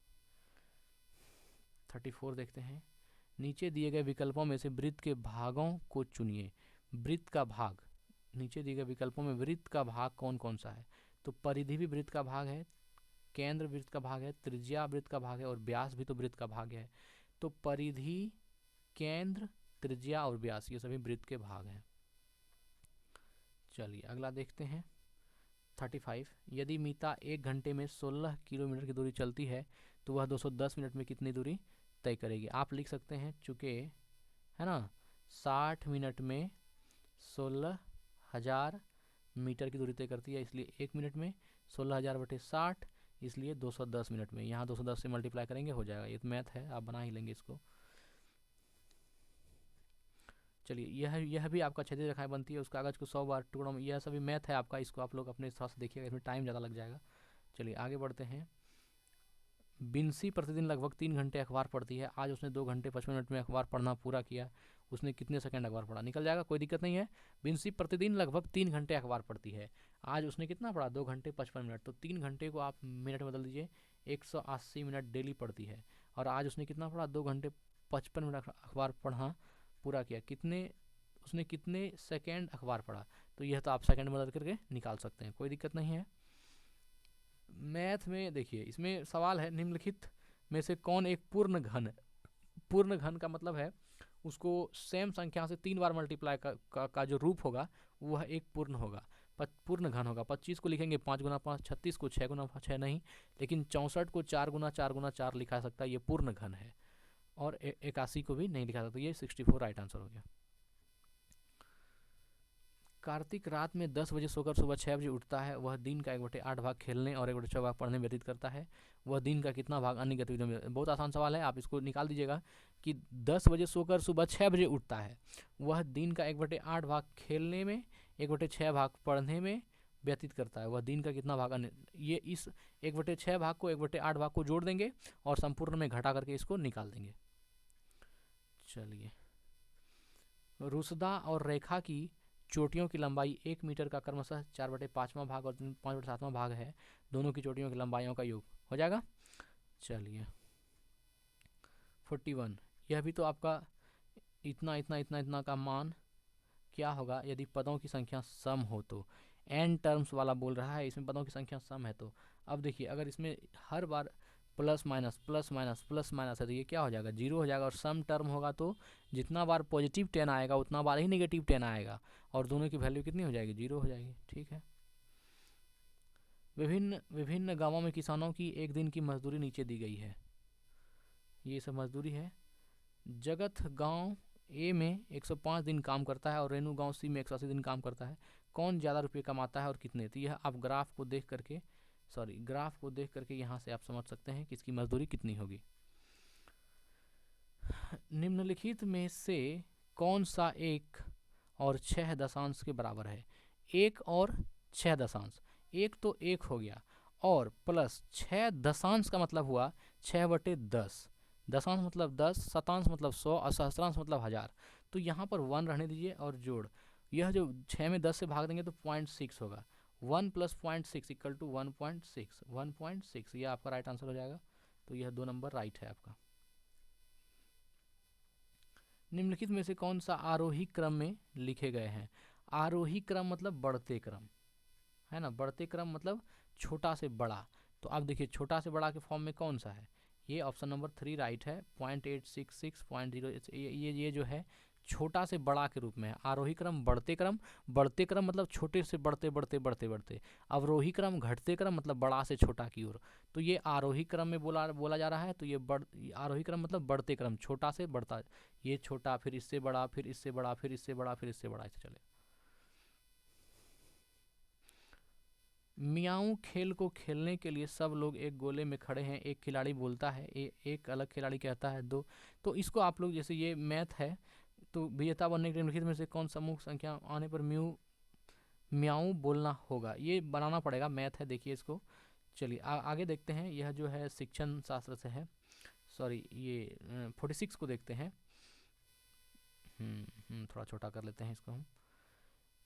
34 देखते हैं। नीचे दिए गए विकल्पों में से वृत्त के भागों को चुनिए। वृत्त का भाग, नीचे दिए गए विकल्पों में वृत्त का भाग कौन कौन सा है? तो परिधि भी वृत्त का भाग है, केंद्र वृत्त का भाग है, त्रिज्या वृत्त का भाग है और व्यास भी तो वृत्त का भाग है। तो परिधि, केंद्र, त्रिज्या और व्यास ये सभी वृत्त के भाग हैं। चलिए अगला देखते हैं 35। यदि मीता 1 घंटे में 16 किलोमीटर की दूरी चलती है तो वह 210 मिनट में कितनी दूरी तय करेगी? आप लिख सकते हैं, चूँकि है ना 60 मिनट में 16,000 मीटर की दूरी तय करती है, इसलिए 1 मिनट में 16,000 बटे 60, इसलिए 210 मिनट में। यहाँ 210 से मल्टीप्लाई करेंगे हो जाएगा। ये तो मैथ है, आप बना ही लेंगे इसको। चलिए यह भी आपका क्षैतिज रेखाएं बनती है, उस कागज को 100 बार टुकड़ों में, यह सभी मैथ है आपका, इसको आप लोग अपने हिसाब से देखिएगा, इसमें टाइम ज़्यादा लग जाएगा। चलिए आगे बढ़ते हैं। बिंसी प्रतिदिन लगभग 3 घंटे अखबार पढ़ती है। आज उसने 2 घंटे 55 मिनट में अखबार पढ़ना पूरा किया। उसने कितने सेकंड अखबार पढ़ा? निकल जाएगा, कोई दिक्कत नहीं है। बिंसी प्रतिदिन लगभग 3 घंटे अखबार पढ़ती है। आज उसने कितना पढ़ा? 2 घंटे 55 मिनट। तो 3 घंटे को आप मिनट में बदल दीजिए, 180 मिनट डेली पढ़ती है। और आज उसने कितना पढ़ा? 2 घंटे 55 मिनट अखबार पढ़ना पूरा किया। उसने कितने सेकेंड अखबार पढ़ा? तो यह तो आप सेकंड में बदल करके निकाल सकते हैं, कोई दिक्कत नहीं है। मैथ में देखिए, इसमें सवाल है निम्नलिखित में से कौन एक पूर्ण घन? पूर्ण घन का मतलब है उसको सेम संख्या से 3 बार मल्टीप्लाई का जो रूप होगा वह एक पूर्ण होगा, पूर्ण घन होगा। 25 को लिखेंगे 5 गुना 5, 36 को 6 गुना 6 नहीं, लेकिन 64 को 4 गुना 4 गुना 4 लिखा सकता है, ये पूर्ण घन है। और 81 को भी नहीं लिखा सकता, ये 64 राइट आंसर हो गया। कार्तिक रात में 10 बजे सोकर सुबह 6 बजे उठता है। वह दिन का 1/8 भाग खेलने और 1/6 भाग पढ़ने में व्यतीत करता है। वह दिन का कितना भाग अन्य गतिविधियों में? बहुत आसान सवाल है, आप इसको निकाल दीजिएगा कि 10 बजे सोकर सुबह 6 बजे उठता है, वह दिन का 1/8 भाग खेलने में, 1/6 भाग पढ़ने में व्यतीत करता है। वह दिन का कितना भाग अन्य? ये इस 1/6 भाग को 1/8 भाग को जोड़ देंगे और संपूर्ण में घटा करके इसको निकाल देंगे। चलिए, रुसदा और रेखा की चोटियों की लंबाई 1 मीटर का क्रमशः 4/5वां भाग और 5/7वां भाग है। दोनों की चोटियों की लंबाइयों का योग हो जाएगा। चलिए 41, यह भी तो आपका इतना इतना इतना इतना का मान क्या होगा यदि पदों की संख्या सम हो तो? n टर्म्स वाला बोल रहा है, इसमें पदों की संख्या सम है। तो अब देखिए, अगर इसमें हर बार plus minus plus minus plus minus है तो ये क्या हो जाएगा? 0 हो जाएगा। और सम टर्म होगा तो जितना बार पॉजिटिव 10 आएगा उतना बार ही नेगेटिव 10 आएगा, और दोनों की वैल्यू कितनी हो जाएगी? 0 हो जाएगी। ठीक है। विभिन्न गांवों में किसानों की एक दिन की मजदूरी नीचे दी गई है। ये सब मजदूरी है। जगत गांव ए में 105 दिन काम करता है और रेणु गांव सी में 180 दिन काम करता है। कौन ज़्यादा रुपये कमाता है और कितने? तो यह आप ग्राफ को देख करके यहाँ से आप समझ सकते हैं कि इसकी मजदूरी कितनी होगी। निम्नलिखित में से कौन सा 1 और 6 दशांश के बराबर है? 1 और 6 दशांश, 1 तो 1 हो गया और प्लस 6 दशांश का मतलब हुआ 6/10, दशांश मतलब 10, शतांश मतलब 100 और सहस्रांश मतलब 1000। तो यहाँ पर 1 रहने दीजिए और जोड़, यह जो 6 में 10 से भाग देंगे तो 0.6 होगा। 1 + 0.6 इक्वल टू 1.6, 1.6 यह आपका राइट आंसर हो जाएगा। तो यह 2 नंबर राइट है आपका। निम्नलिखित में से कौन सा आरोही क्रम में लिखे गए हैं? आरोही क्रम मतलब बढ़ते क्रम, है ना, बढ़ते क्रम मतलब छोटा से बड़ा। तो आप देखिए छोटा से बड़ा के फॉर्म में कौन सा है? ये ऑप्शन नंबर 3 राइट है। 0.866, 0.0, ये जो है छोटा से बड़ा के रूप में है। आरोही क्रम बढ़ते क्रम, बढ़ते क्रम मतलब छोटे से बढ़ते बढ़ते बढ़ते बढ़ते। अवरोही क्रम घटते क्रम मतलब बड़ा से छोटा की ओर। तो ये आरोही क्रम में बोला जा रहा है। तो ये आरोही क्रम मतलब बढ़ते क्रम, छोटा से बढ़ता, ये छोटा फिर इससे बड़ा फिर इससे बड़ा फिर इससे बड़ा फिर इससे बड़ा, ऐसे चले। मियाऊं खेल को खेलने के लिए सब लोग एक गोले में खड़े हैं, एक खिलाड़ी बोलता है, एक अलग खिलाड़ी कहता है दो। तो इसको आप लोग, जैसे ये मैथ है, तो विजेता बनने के निम्नलिखित में से कौन सा मुख्य संख्या आने पर म्याऊं बोलना होगा, ये बनाना पड़ेगा, मैथ है, देखिए इसको। चलिए आगे देखते हैं। यह जो है शिक्षण शास्त्र से है, सॉरी ये 46 को देखते हैं। थोड़ा छोटा कर लेते हैं इसको हम।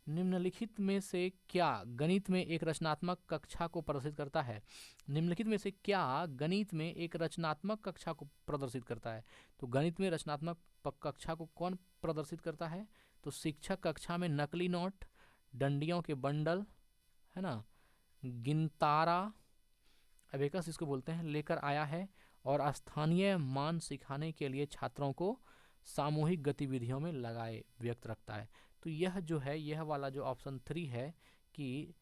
निम्नलिखित में से क्या गणित में एक रचनात्मक कक्षा को प्रदर्शित करता है? निम्नलिखित में से क्या गणित में एक रचनात्मक कक्षा को प्रदर्शित करता है? तो गणित में रचनात्मक कक्षा को कौन प्रदर्शित करता है? तो शिक्षक कक्षा में नकली नोट, डंडियों के बंडल, है ना, गिनतारा, अबेकस इसको बोलते हैं, लेकर आया है, और स्थानीय मान सिखाने के लिए छात्रों को सामूहिक गतिविधियों में लगाए व्यक्त रखता है। तो यह जो है, यह वाला जो ऑप्शन 3 है कि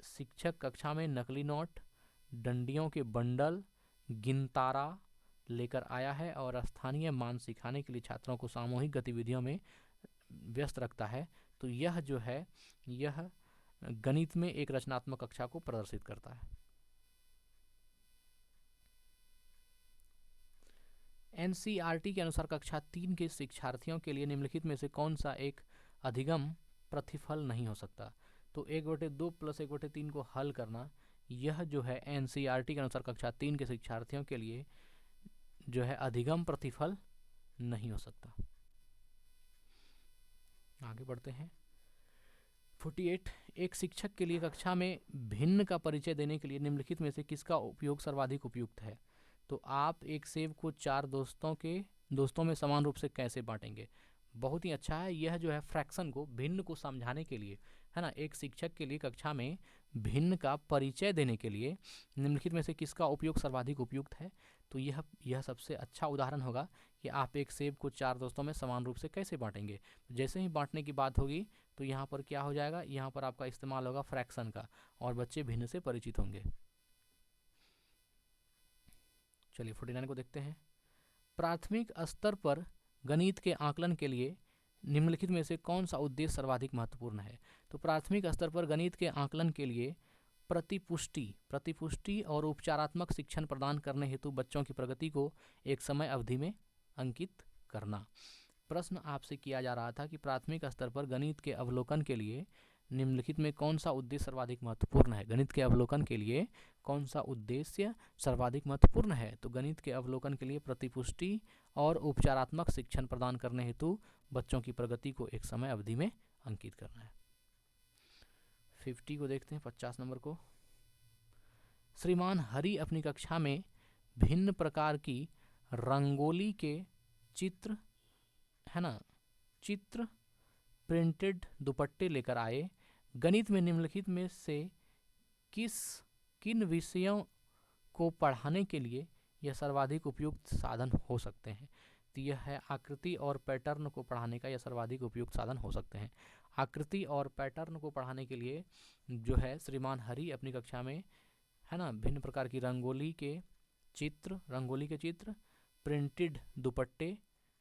शिक्षक कक्षा में नकली नोट, डंडियों के बंडल, गिनतारा लेकर आया है, और स्थानीय मान सिखाने के लिए छात्रों को सामूहिक गतिविधियों में व्यस्त रखता है, तो यह जो है, यह गणित में एक रचनात्मक कक्षा को प्रदर्शित करता है। एनसीईआरटी के अनुसार कक्षा 3 के शिक्षार्थियों के लिए निम्नलिखित में से कौन सा एक अधिगम प्रतिफल नहीं हो सकता? तो 1/2 + 1/3 को हल करना, यह जो है एनसीईआरटी के अनुसार कक्षा 3 के शिक्षार्थियों के लिए जो है अधिगम प्रतिफल नहीं हो सकता। आगे बढ़ते हैं। 48, एक शिक्षक के लिए कक्षा में भिन्न का परिचय देने के लिए निम्नलिखित में से किसका उपयोग सर्वाधिक उपयुक्त है? तो आप एक सेब को 4 दोस्तों में समान रूप से कैसे बांटेंगे? बहुत ही अच्छा है। यह जो है फ्रैक्शन को, भिन्न को समझाने के लिए, है ना, एक शिक्षक के लिए कक्षा में भिन्न का परिचय देने के लिए निम्नलिखित में से किसका उपयोग सर्वाधिक उपयुक्त है? तो यह सबसे अच्छा उदाहरण होगा कि आप एक सेब को 4 दोस्तों में समान रूप से कैसे बांटेंगे। जैसे ही बांटने की बात होगी तो यहाँ पर क्या हो जाएगा, यहाँ पर आपका इस्तेमाल होगा फ्रैक्शन का, और बच्चे भिन्न से परिचित होंगे। चलिए 49 को देखते हैं। प्राथमिक स्तर पर गणित के आकलन के लिए निम्नलिखित में से कौन सा उद्देश्य सर्वाधिक महत्वपूर्ण है? तो प्राथमिक स्तर पर गणित के आकलन के लिए प्रतिपुष्टि और उपचारात्मक शिक्षण प्रदान करने हेतु बच्चों की प्रगति को एक समय अवधि में अंकित करना। प्रश्न आपसे किया जा रहा था कि प्राथमिक स्तर पर गणित के अवलोकन के लिए निम्नलिखित में कौन सा उद्देश्य सर्वाधिक महत्वपूर्ण है? गणित के अवलोकन के लिए कौन सा उद्देश्य सर्वाधिक महत्वपूर्ण है? तो गणित के अवलोकन के लिए प्रतिपुष्टि और उपचारात्मक शिक्षण प्रदान करने हेतु बच्चों की प्रगति को एक समय अवधि में अंकित करना है। 50 को देखते हैं, 50 नंबर को। श्रीमान हरि अपनी कक्षा में भिन्न प्रकार की रंगोली के चित्र, है ना, चित्र प्रिंटेड दुपट्टे लेकर आए। गणित में निम्नलिखित में से किन विषयों को पढ़ाने के लिए यह सर्वाधिक उपयुक्त साधन हो सकते हैं? तो यह है आकृति और पैटर्न को पढ़ाने का यह सर्वाधिक उपयुक्त साधन हो सकते हैं। आकृति और पैटर्न को पढ़ाने के लिए जो है श्रीमान हरि अपनी कक्षा में, है ना, भिन्न प्रकार की रंगोली के चित्र प्रिंटेड दुपट्टे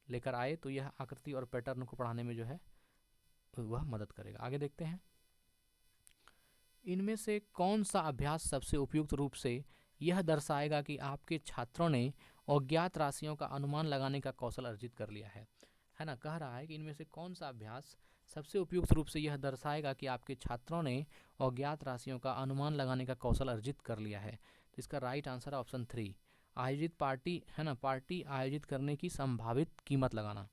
लेकर आए, तो यह आकृति और पैटर्न को पढ़ाने में जो है वह मदद करेगा। आगे देखते हैं। इनमें से कौन सा अभ्यास सबसे उपयुक्त रूप से यह दर्शाएगा कि आपके छात्रों ने अज्ञात राशियों का अनुमान लगाने का कौशल अर्जित कर लिया है ना? कह रहा है कि इनमें से कौन सा अभ्यास सबसे उपयुक्त रूप से यह दर्शाएगा कि आपके छात्रों ने अज्ञात राशियों का अनुमान लगाने का कौशल अर्जित कर लिया है। तो इसका राइट आंसर है ऑप्शन 3, आयोजित पार्टी, है ना, पार्टी आयोजित करने की संभावित कीमत लगाना।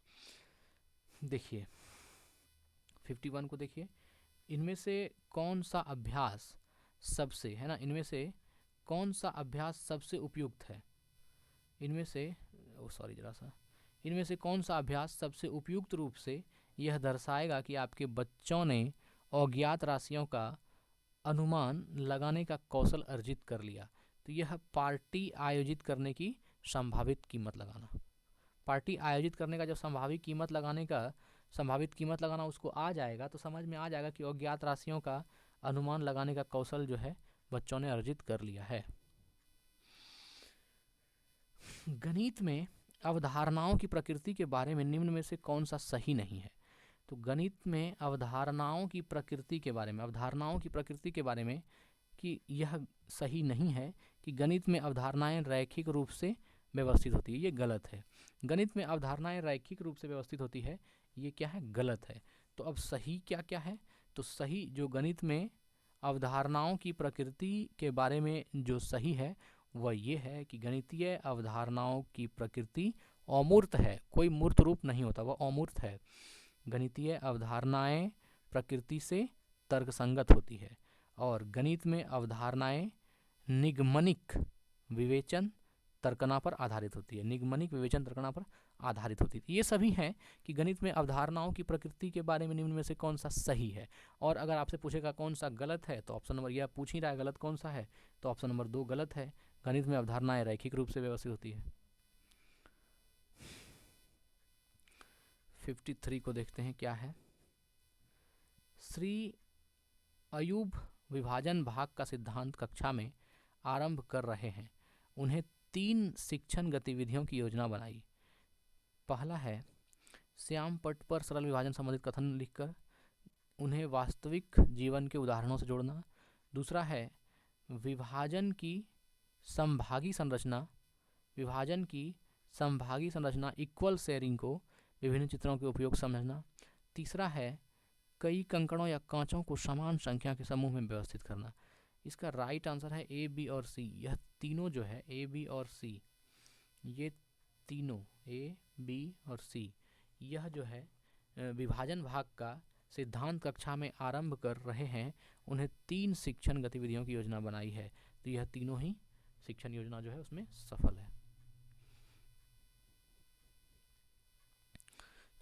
देखिए 51 को देखिए। इनमें से कौन सा अभ्यास सबसे, है ना, इनमें से कौन सा अभ्यास सबसे उपयुक्त है? इनमें से कौन सा अभ्यास सबसे उपयुक्त रूप से यह दर्शाएगा कि आपके बच्चों ने अज्ञात राशियों का अनुमान लगाने का कौशल अर्जित कर लिया? तो यह पार्टी आयोजित करने की संभावित कीमत लगाना। पार्टी आयोजित करने का जब संभावित कीमत लगाना उसको आ जाएगा तो समझ में आ जाएगा कि अज्ञात राशियों का अनुमान लगाने का कौशल जो है बच्चों ने अर्जित कर लिया है। गणित में अवधारणाओं की प्रकृति के बारे में निम्न में से कौन सा सही नहीं है? तो गणित में अवधारणाओं की प्रकृति के बारे में कि यह सही नहीं है कि गणित में अवधारणाएं रैखिक रूप से व्यवस्थित होती है, ये गलत है। गणित में अवधारणाएं रैखिक रूप से व्यवस्थित होती है, ये क्या है, गलत है। तो अब सही क्या क्या है, तो सही जो गणित में अवधारणाओं की प्रकृति के बारे में जो सही है वह ये है कि गणितीय अवधारणाओं की प्रकृति अमूर्त है, कोई मूर्त रूप नहीं होता, वह अमूर्त है। गणितीय अवधारणाएं प्रकृति से तर्कसंगत होती है और गणित में अवधारणाएं निगमनिक विवेचन तर्कना पर आधारित होती है, निगमनिक विवेचन तर्कना पर आधारित होती है। ये सभी हैं कि गणित में अवधारणाओं की प्रकृति के बारे में निम्न में से कौन सा सही है। और अगर आपसे पूछेगा कौन सा गलत है तो ऑप्शन नंबर, यह पूछ ही रहा है गलत कौन सा है, तो ऑप्शन नंबर 2 गलत है। गणित में अवधारणाएं रैखिक रूप से व्यवस्थित होती है। 53 को देखते हैं क्या है। श्री अयूब विभाजन भाग का सिद्धांत कक्षा में आरंभ कर रहे हैं। उन्हें 3 शिक्षण गतिविधियों की योजना बनाई। पहला है श्याम पट पर सरल विभाजन संबंधित कथन लिखकर उन्हें वास्तविक जीवन के उदाहरणों से जोड़ना। दूसरा है विभाजन की समभागी संरचना इक्वल शेयरिंग को विभिन्न चित्रों के उपयोग समझना। तीसरा है कई कंकड़ों या कांचों को समान संख्या के समूह में व्यवस्थित करना। इसका राइट आंसर है ए, बी और सी। यह तीनों जो है ए, बी और सी, ये तीनों ए, बी और सी, यह जो है विभाजन भाग का सिद्धांत कक्षा में आरंभ कर रहे हैं। उन्हें 3 शिक्षण गतिविधियों की योजना बनाई है, तो यह तीनों ही शिक्षण योजना जो है उसमें सफल है।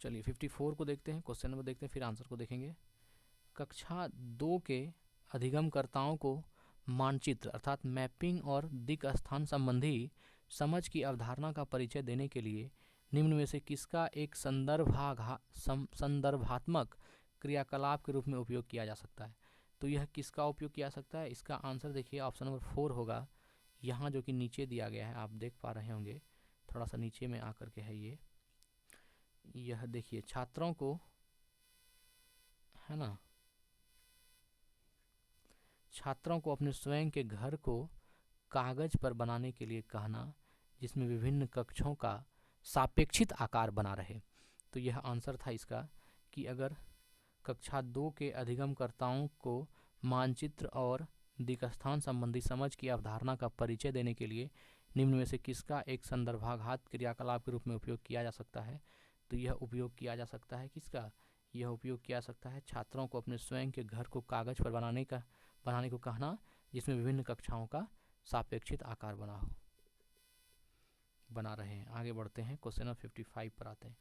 चलिए 54 को देखते हैं, क्वेश्चन नंबर देखते हैं, फिर आंसर को देखेंगे। कक्षा 2 के अधिगमकर्ताओं को मानचित्र अर्थात मैपिंग और दिक् स्थान संबंधी समझ की अवधारणा का परिचय देने के लिए निम्न में से किसका एक संदर्भात्मक क्रियाकलाप के रूप में उपयोग किया जा सकता है। तो यह किसका उपयोग किया जा सकता है, इसका आंसर देखिए ऑप्शन नंबर 4 होगा। यहाँ जो कि नीचे दिया गया है, आप देख पा रहे होंगे, थोड़ा सा नीचे में आकर के है ये। यह देखिए छात्रों को, है ना, छात्रों को अपने स्वयं के घर को कागज पर बनाने के लिए कहना, जिसमें विभिन्न कक्षों का सापेक्षित आकार बना रहे। तो यह आंसर था इसका कि अगर कक्षा 2 के अधिगमकर्ताओं को मानचित्र और दिक्स्थान संबंधी समझ की अवधारणा का परिचय देने के लिए निम्न में से किसका एक संदर्भाघात क्रियाकलाप के रूप में उपयोग किया जा सकता है। तो यह उपयोग किया जा सकता है किसका, यह उपयोग किया जा सकता है छात्रों को अपने स्वयं के घर को कागज पर बनाने को कहना, जिसमें विभिन्न कक्षाओं का सापेक्षित आकार बना रहे हैं। आगे बढ़ते हैं, क्वेश्चन नंबर 55 पर आते हैं।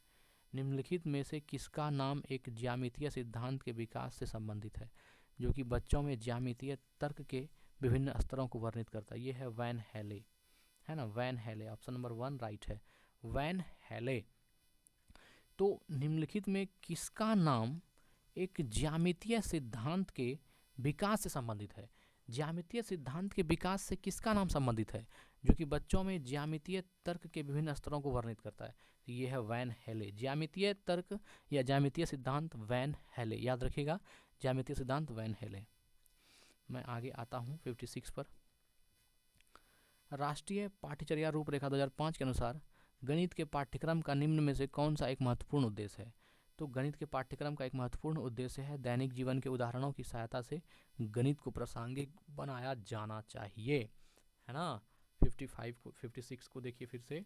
निम्नलिखित में से किसका नाम एक ज्यामितीय सिद्धांत के विकास से संबंधित है, जो कि बच्चों में ज्यामितीय तर्क के विभिन्न स्तरों को वर्णित करता है। ये है वैन हेले, है ना, वैन हेले। ऑप्शन नंबर 1 राइट है, वैन हेले। तो निम्नलिखित में किसका नाम एक ज्यामितीय सिद्धांत के विकास से संबंधित है। ज्यामितीय सिद्धांत के विकास से किसका नाम संबंधित है, जो कि बच्चों में ज्यामितीय तर्क के विभिन्न स्तरों को वर्णित करता है। तो ये है वैन हेले, ज्यामितीय तर्क या ज्यामितीय सिद्धांत वैन हेले, याद रखिएगा, ज्यामितीय सिद्धांत वैन हेले। मैं आगे आता हूँ 56 पर। राष्ट्रीय पाठ्यचर्या रूपरेखा 2005 के अनुसार गणित के पाठ्यक्रम का निम्न में से कौन सा एक महत्वपूर्ण उद्देश्य है। तो गणित के पाठ्यक्रम का एक महत्वपूर्ण उद्देश्य है दैनिक जीवन के उदाहरणों की सहायता से गणित को प्रासंगिक बनाया जाना चाहिए, है ना। 56 को देखिए फिर से।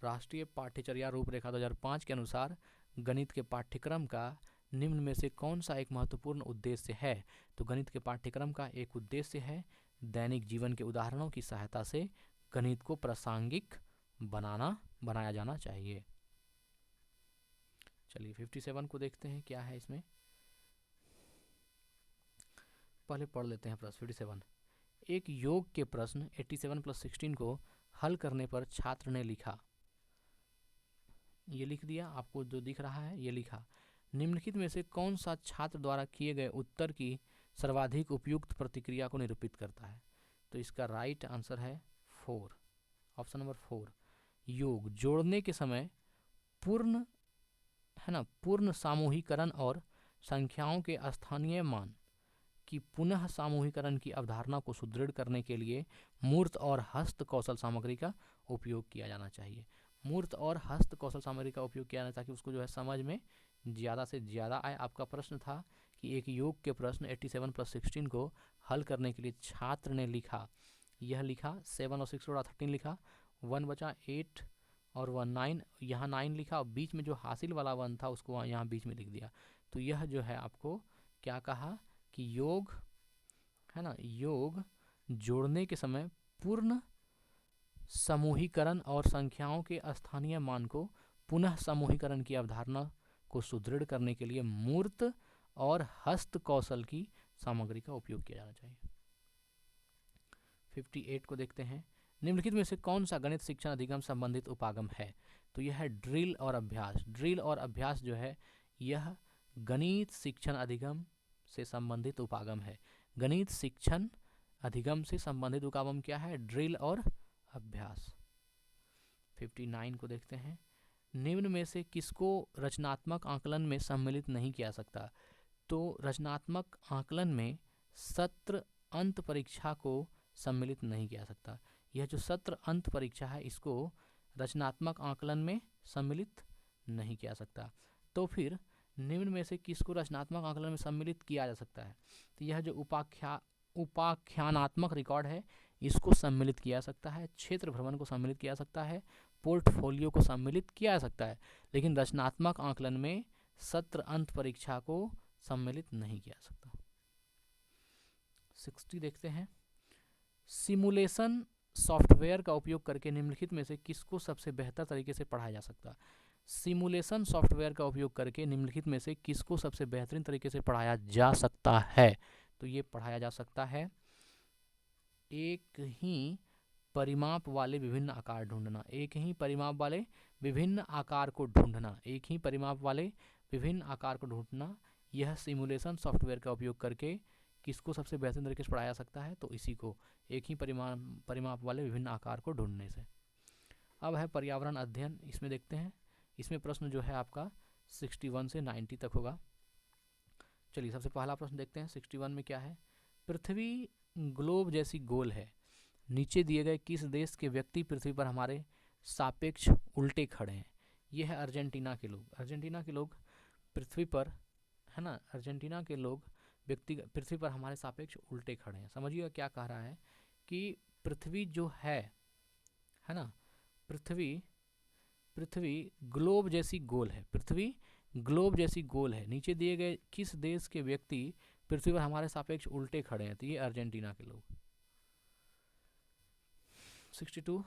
राष्ट्रीय पाठ्यचर्या रूपरेखा 2005 के अनुसार गणित के पाठ्यक्रम का निम्न में से कौन सा एक महत्वपूर्ण उद्देश्य है। तो गणित के पाठ्यक्रम का एक उद्देश्य है दैनिक जीवन के उदाहरणों की सहायता से गणित को प्रासंगिक बनाया जाना चाहिए। चलिए 57 को देखते हैं क्या है इसमें, पहले पढ़ लेते हैं प्रश्न 57। एक योग के प्रश्न 87 + 16 को हल करने पर छात्र ने लिखा, ये लिख दिया, आपको जो दिख रहा है ये लिखा, निम्नलिखित में से कौन सा छात्र द्वारा किए गए उत्तर की सर्वाधिक उपयुक्त प्रतिक्रिया को निरूपित करता है। तो इसका राइट आंसर है 4, ऑप्शन नंबर 4। योग जोड़ने के समय पूर्ण, है ना, पूर्ण सामूहिकरण और संख्याओं के स्थानीय मान कि पुनः सामूहिकरण की अवधारणा को सुदृढ़ करने के लिए मूर्त और हस्त कौशल सामग्री का उपयोग किया जाना चाहिए। मूर्त और हस्त कौशल सामग्री का उपयोग किया जाना ताकि उसको जो है समझ में ज़्यादा से ज़्यादा आए। आपका प्रश्न था कि एक योग के प्रश्न 87+16 को हल करने के लिए छात्र ने लिखा, यह लिखा 7 और 6 जोड़ा 13 लिखा, 1 बचा 8 और 1 9, यहाँ 9 लिखा और बीच में जो हासिल वाला 1 था उसको यहाँ बीच में लिख दिया। तो यह जो है आपको क्या कहा कि योग है ना, योग जोड़ने के समय पूर्ण समूहीकरण और संख्याओं के स्थानीय मान को पुनः समूहीकरण की अवधारणा को सुदृढ़ करने के लिए मूर्त और हस्त कौशल की सामग्री का उपयोग किया जाना चाहिए। 58 को देखते हैं, निम्नलिखित में से कौन सा गणित शिक्षण अधिगम संबंधित उपागम है? तो यह है ड्रिल और अभ्यास। ड्रिल और अभ्यास जो है यह गणित शिक्षण अधिगम से संबंधित उपागम है। गणित शिक्षण अधिगम से संबंधित उपागम क्या है? ड्रिल और अभ्यास। 59 को देखते हैं, निम्न में से किसको रचनात्मक आकलन में सम्मिलित नहीं किया सकता? तो रचनात्मक आकलन में सत्र अंत परीक्षा को सम्मिलित नहीं किया सकता। यह जो सत्र अंत परीक्षा है इसको रचनात्मक आकलन में सम्मिलित नहीं किया सकता। तो फिर निम्न में से किसको रचनात्मक आकलन में सम्मिलित किया जा सकता है? तो यह जो उपाख्यानात्मक रिकॉर्ड है इसको सम्मिलित किया जा सकता है, क्षेत्र भ्रमण को सम्मिलित किया जा सकता है, पोर्टफोलियो को सम्मिलित किया जा सकता है, लेकिन रचनात्मक आकलन में सत्र अंत परीक्षा को सम्मिलित नहीं किया जा सकता। 60 देखते हैं, सिमुलेशन सॉफ्टवेयर का उपयोग करके निम्नलिखित में से किसको सबसे बेहतर तरीके से पढ़ाया जा सकता? सिमुलेशन सॉफ्टवेयर का उपयोग करके निम्नलिखित में से किसको सबसे बेहतरीन तरीके से पढ़ाया जा सकता है? तो ये पढ़ाया जा सकता है एक ही परिमाप वाले विभिन्न आकार ढूंढना। एक ही परिमाप वाले विभिन्न आकार को ढूंढना, एक ही परिमाप वाले विभिन्न आकार को ढूंढना, यह सिमुलेशन सॉफ्टवेयर का उपयोग करके किसको सबसे बेहतरीन तरीके से पढ़ाया जा सकता है? तो इसी को, एक ही परिमाप वाले विभिन्न आकार को ढूंढने से। अब है पर्यावरण अध्ययन, इसमें देखते हैं, इसमें प्रश्न जो है आपका 61 से 90 तक होगा। चलिए सबसे पहला प्रश्न देखते हैं। 61 में क्या है? पृथ्वी ग्लोब जैसी गोल है, नीचे दिए गए किस देश के व्यक्ति पृथ्वी पर हमारे सापेक्ष उल्टे खड़े हैं? यह है अर्जेंटीना के लोग। अर्जेंटीना के लोग पृथ्वी पर, है ना, अर्जेंटीना के लोग व्यक्ति पृथ्वी पर हमारे सापेक्ष उल्टे खड़े हैं। समझिए क्या कह रहा है कि पृथ्वी जो है ना, पृथ्वी ग्लोब जैसी गोल है, पृथ्वी ग्लोब जैसी गोल है, नीचे दिए गए किस देश के व्यक्ति पृथ्वी पर हमारे सापेक्ष उल्टे खड़े हैं? तो ये अर्जेंटीना के लोग। 62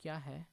क्या है?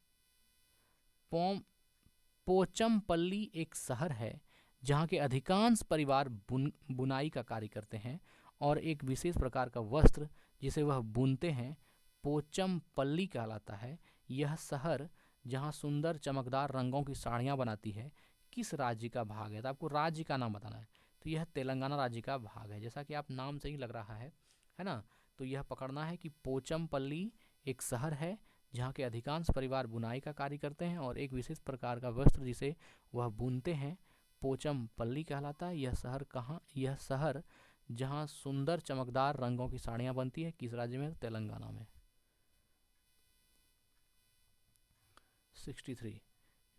पोचमपल्ली एक शहर है जहाँ के अधिकांश परिवार बुनाई का कार्य करते हैं और एक विशेष प्रकार का वस्त्र जिसे वह बुनते हैं पोचमपल्ली कहलाता है। यह शहर जहाँ सुंदर चमकदार रंगों की साड़ियाँ बनाती है किस राज्य का भाग है? तो आपको राज्य का नाम बताना है। तो यह तेलंगाना राज्य का भाग है, जैसा कि आप नाम से ही लग रहा है ना। तो यह पकड़ना है कि पोचमपल्ली एक शहर है जहाँ के अधिकांश परिवार बुनाई का कार्य करते हैं और एक विशेष प्रकार का वस्त्र जिसे वह बुनते हैं पोचमपल्ली कहलाता है। यह शहर कहाँ? यह शहर जहाँ सुंदर चमकदार रंगों की साड़ियाँ बनती है किस राज्य में? तेलंगाना में। 63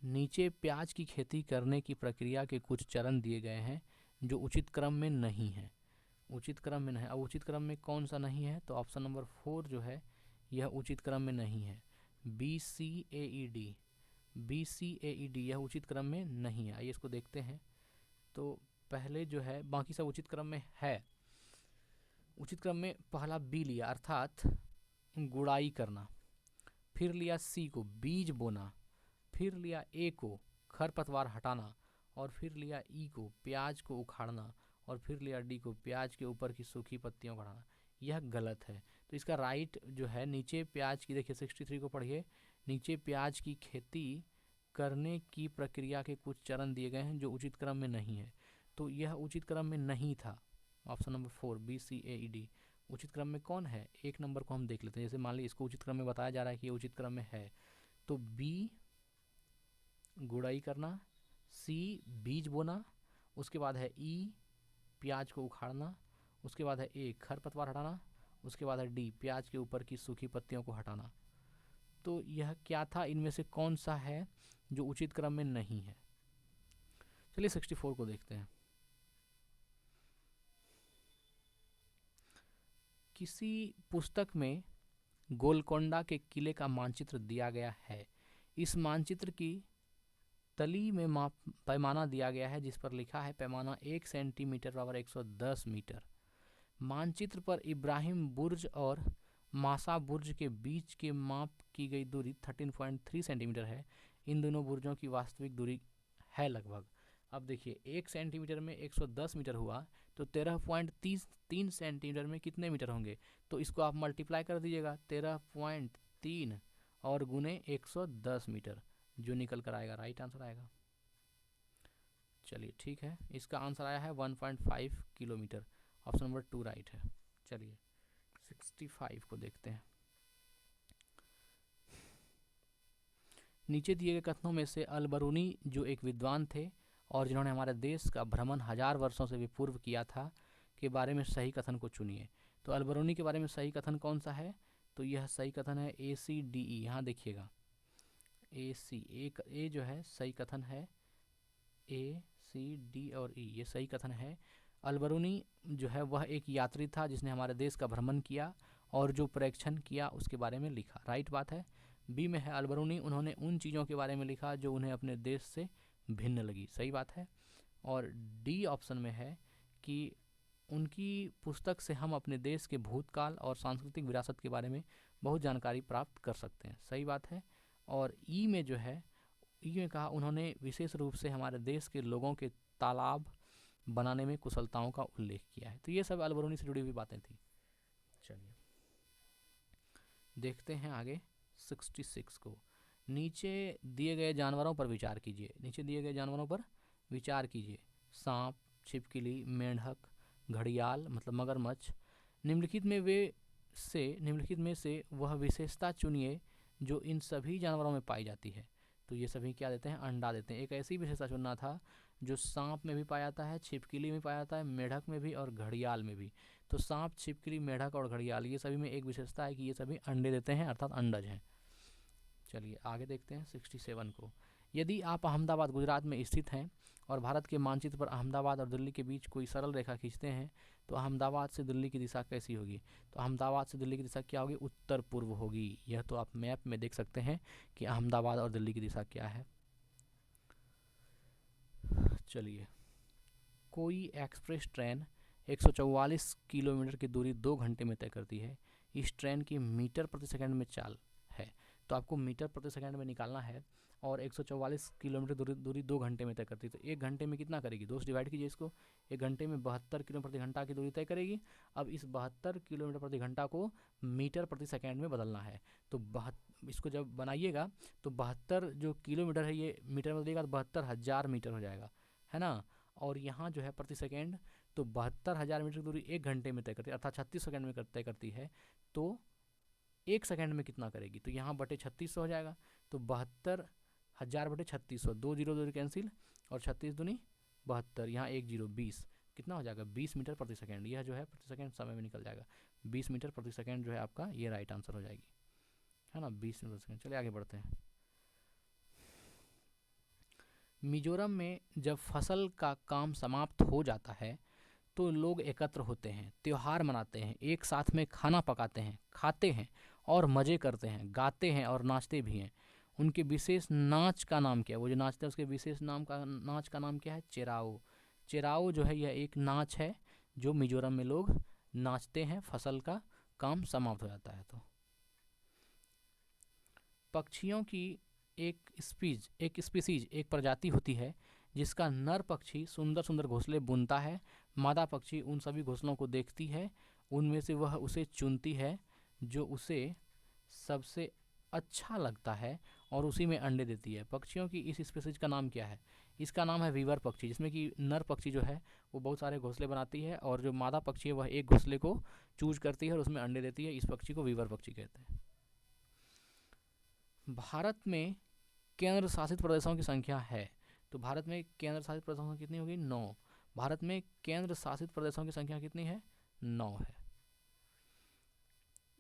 नीचे प्याज की खेती करने की प्रक्रिया के कुछ चरण दिए गए हैं जो उचित क्रम में नहीं है। उचित क्रम में नहीं, अब उचित क्रम में कौन सा नहीं है? तो ऑप्शन नंबर 4 जो है यह उचित क्रम में नहीं है। BCAED, यह उचित क्रम में नहीं है। आइए इसको देखते हैं। तो पहले जो है, बाकी सब उचित क्रम में है। उचित क्रम में पहला बी लिया अर्थात गुड़ाई करना, फिर लिया सी को बीज बोना, फिर लिया ए को खरपतवार हटाना, और फिर लिया ई को प्याज को उखाड़ना, और फिर लिया डी को प्याज के ऊपर की सूखी पत्तियों को हटाना। यह गलत है। तो इसका राइट जो है, नीचे प्याज की, देखिए 63 को पढ़िए, नीचे प्याज की खेती करने की प्रक्रिया के कुछ चरण दिए गए हैं जो उचित क्रम में नहीं है। तो यह उचित क्रम में नहीं था। ऑप्शन नंबर 4 BCAED उचित क्रम में कौन है? एक नंबर को हम देख लेते हैं। जैसे मान लीजिए इसको उचित क्रम में बताया जा रहा है कि ये उचित क्रम में है, तो बी गुड़ाई करना, सी बीज बोना, उसके बाद है ई प्याज को उखाड़ना, उसके बाद है ए खरपतवार हटाना, उसके बाद है डी प्याज के ऊपर की सूखी पत्तियों को हटाना। तो यह क्या था, इनमें से कौन सा है जो उचित क्रम में नहीं है? चलिए 64 को देखते हैं। किसी पुस्तक में गोलकोंडा के किले का मानचित्र दिया गया है। इस मानचित्र की तली में माप पैमाना दिया गया है, जिस पर लिखा है पैमाना 1 सेंटीमीटर बराबर 110 मीटर। मानचित्र पर इब्राहिम बुर्ज और मासा बुर्ज के बीच के माप की गई दूरी 13.3 सेंटीमीटर है। इन दोनों बुर्जों की वास्तविक दूरी है लगभग। अब देखिए 1 सेंटीमीटर में 110 मीटर हुआ, तो 13.3 सेंटीमीटर में कितने मीटर होंगे? तो इसको आप मल्टीप्लाई कर दीजिएगा 13.3 और गुने 110 मीटर, जो निकल कर आएगा राइट आंसर आएगा। चलिए ठीक है, इसका आंसर आया है 1.5 किलोमीटर। ऑप्शन नंबर 2 राइट है। चलिए 65 को देखते हैं। नीचे दिए गए कथनों में से अलबरूनी जो एक विद्वान थे और जिन्होंने हमारे देश का भ्रमण 1000 वर्षों से भी पूर्व किया था, के बारे में सही कथन को चुनिए। तो अलबरूनी के बारे में सही कथन कौन सा है? तो यह सही कथन है ACDE। यहाँ देखिएगा ए जो है सही कथन है, ACD और E ये सही कथन है। अलबरूनी जो है वह एक यात्री था जिसने हमारे देश का भ्रमण किया और जो प्रेक्षण किया उसके बारे में लिखा, राइट बात है। बी में है अलबरूनी उन्होंने उन चीज़ों के बारे में लिखा जो उन्हें अपने देश से भिन्न लगी, सही बात है। और डी ऑप्शन में है कि उनकी पुस्तक से हम अपने देश के भूतकाल और सांस्कृतिक विरासत के बारे में बहुत जानकारी प्राप्त कर सकते हैं, सही बात है। और ई में जो है, ई में कहा उन्होंने विशेष रूप से हमारे देश के लोगों के तालाब बनाने में कुशलताओं का उल्लेख किया है। तो ये सब अलबरूनी से जुड़ी हुई बातें थी। चलिए देखते हैं आगे 66 को। नीचे दिए गए जानवरों पर विचार कीजिए। नीचे दिए गए जानवरों पर विचार कीजिए। सांप, छिपकली, मेंढक, घड़ियाल मतलब मगरमच्छ। निम्नलिखित में से वह विशेषता चुनिए जो इन सभी जानवरों में पाई जाती है। तो ये सभी क्या देते हैं? अंडा देते हैं। एक ऐसी विशेषता चुनना था जो सांप में भी पाया जाता है, छिपकली में पाया जाता है, मेढक में भी और घड़ियाल में भी। तो सांप, छिपकली, मेढक और घड़ियाल ये सभी में एक विशेषता है कि ये सभी अंडे देते हैं, अर्थात अंडज हैं। चलिए आगे देखते हैं 67 को। यदि आप अहमदाबाद गुजरात में स्थित हैं और भारत के मानचित्र पर अहमदाबाद और दिल्ली के बीच कोई सरल रेखा खींचते हैं तो अहमदाबाद से दिल्ली की दिशा कैसी होगी? तो अहमदाबाद से दिल्ली की दिशा क्या होगी? उत्तर पूर्व होगी। यह तो आप मैप में देख सकते हैं कि अहमदाबाद और दिल्ली की दिशा क्या है। चलिए, कोई एक्सप्रेस ट्रेन 144 किलोमीटर की दूरी 2 घंटे में तय करती है। इस ट्रेन की मीटर प्रति सेकंड में चाल है, तो आपको मीटर प्रति सेकंड में निकालना है। और 144 किलोमीटर दूरी 2 घंटे में तय करती है, तो 1 घंटे में कितना करेगी? 2 से डिवाइड कीजिए इसको। 1 घंटे में 72 किलोमीटर प्रति घंटा की दूरी तय करेगी। अब इस 72 किलोमीटर प्रति घंटा को मीटर प्रति सेकंड में बदलना है। तो इसको जब बनाइएगा तो 72 जो किलोमीटर है ये मीटर में बदलेगा तो 72,000 मीटर हो जाएगा, है ना। और यहाँ जो है प्रति सेकेंड, तो 72,000 मीटर की दूरी 1 घंटे में तय करती है, अर्थात 36 सेकंड में तय करती है। तो 1 सेकंड में कितना करेगी? तो यहाँ बटे 3600 हो जाएगा। तो 72,000 बटे 3600, 2 0 कैंसिल और 36 दूनी 72, यहाँ 1 0 20, कितना हो जाएगा? 20 मीटर प्रति सेकंड। यह जो है प्रति सेकंड समय में निकल जाएगा। 20 मीटर प्रति सेकंड जो है आपका ये राइट आंसर हो जाएगी, है ना, 20 मीटर प्रति सेकंड। चलिए आगे बढ़ते हैं। मिजोरम में जब फसल का काम समाप्त हो जाता है तो लोग एकत्र होते हैं, त्यौहार मनाते हैं, एक साथ में खाना पकाते हैं, खाते हैं और मज़े करते हैं, गाते हैं और नाचते भी हैं। उनके विशेष नाच का नाम क्या है? वो जो नाचते हैं उसके विशेष नाच का नाम क्या है? चेराओ। चेराओ जो है यह एक नाच है जो मिजोरम में लोग नाचते हैं फसल का काम समाप्त हो जाता है। तो पक्षियों की एक स्पीसीज एक प्रजाति होती है जिसका नर पक्षी सुंदर सुंदर घोंसले बुनता है। मादा पक्षी उन सभी घोंसलों को देखती है, उनमें से वह उसे चुनती है जो उसे सबसे अच्छा लगता है और उसी में अंडे देती है। पक्षियों की इस स्पीसीज का नाम क्या है? इसका नाम है वीवर पक्षी, जिसमें कि नर पक्षी जो है वो बहुत सारे घोंसले बनाती है और जो मादा पक्षी है वह एक घोंसले को चूज करती है और उसमें अंडे देती है। इस पक्षी को वीवर पक्षी कहते हैं। भारत में केंद्र शासित प्रदेशों की संख्या है, तो भारत में केंद्र शासित प्रदेशों की कितनी होगी? 9। भारत में केंद्र शासित प्रदेशों की संख्या कितनी है? 9 है।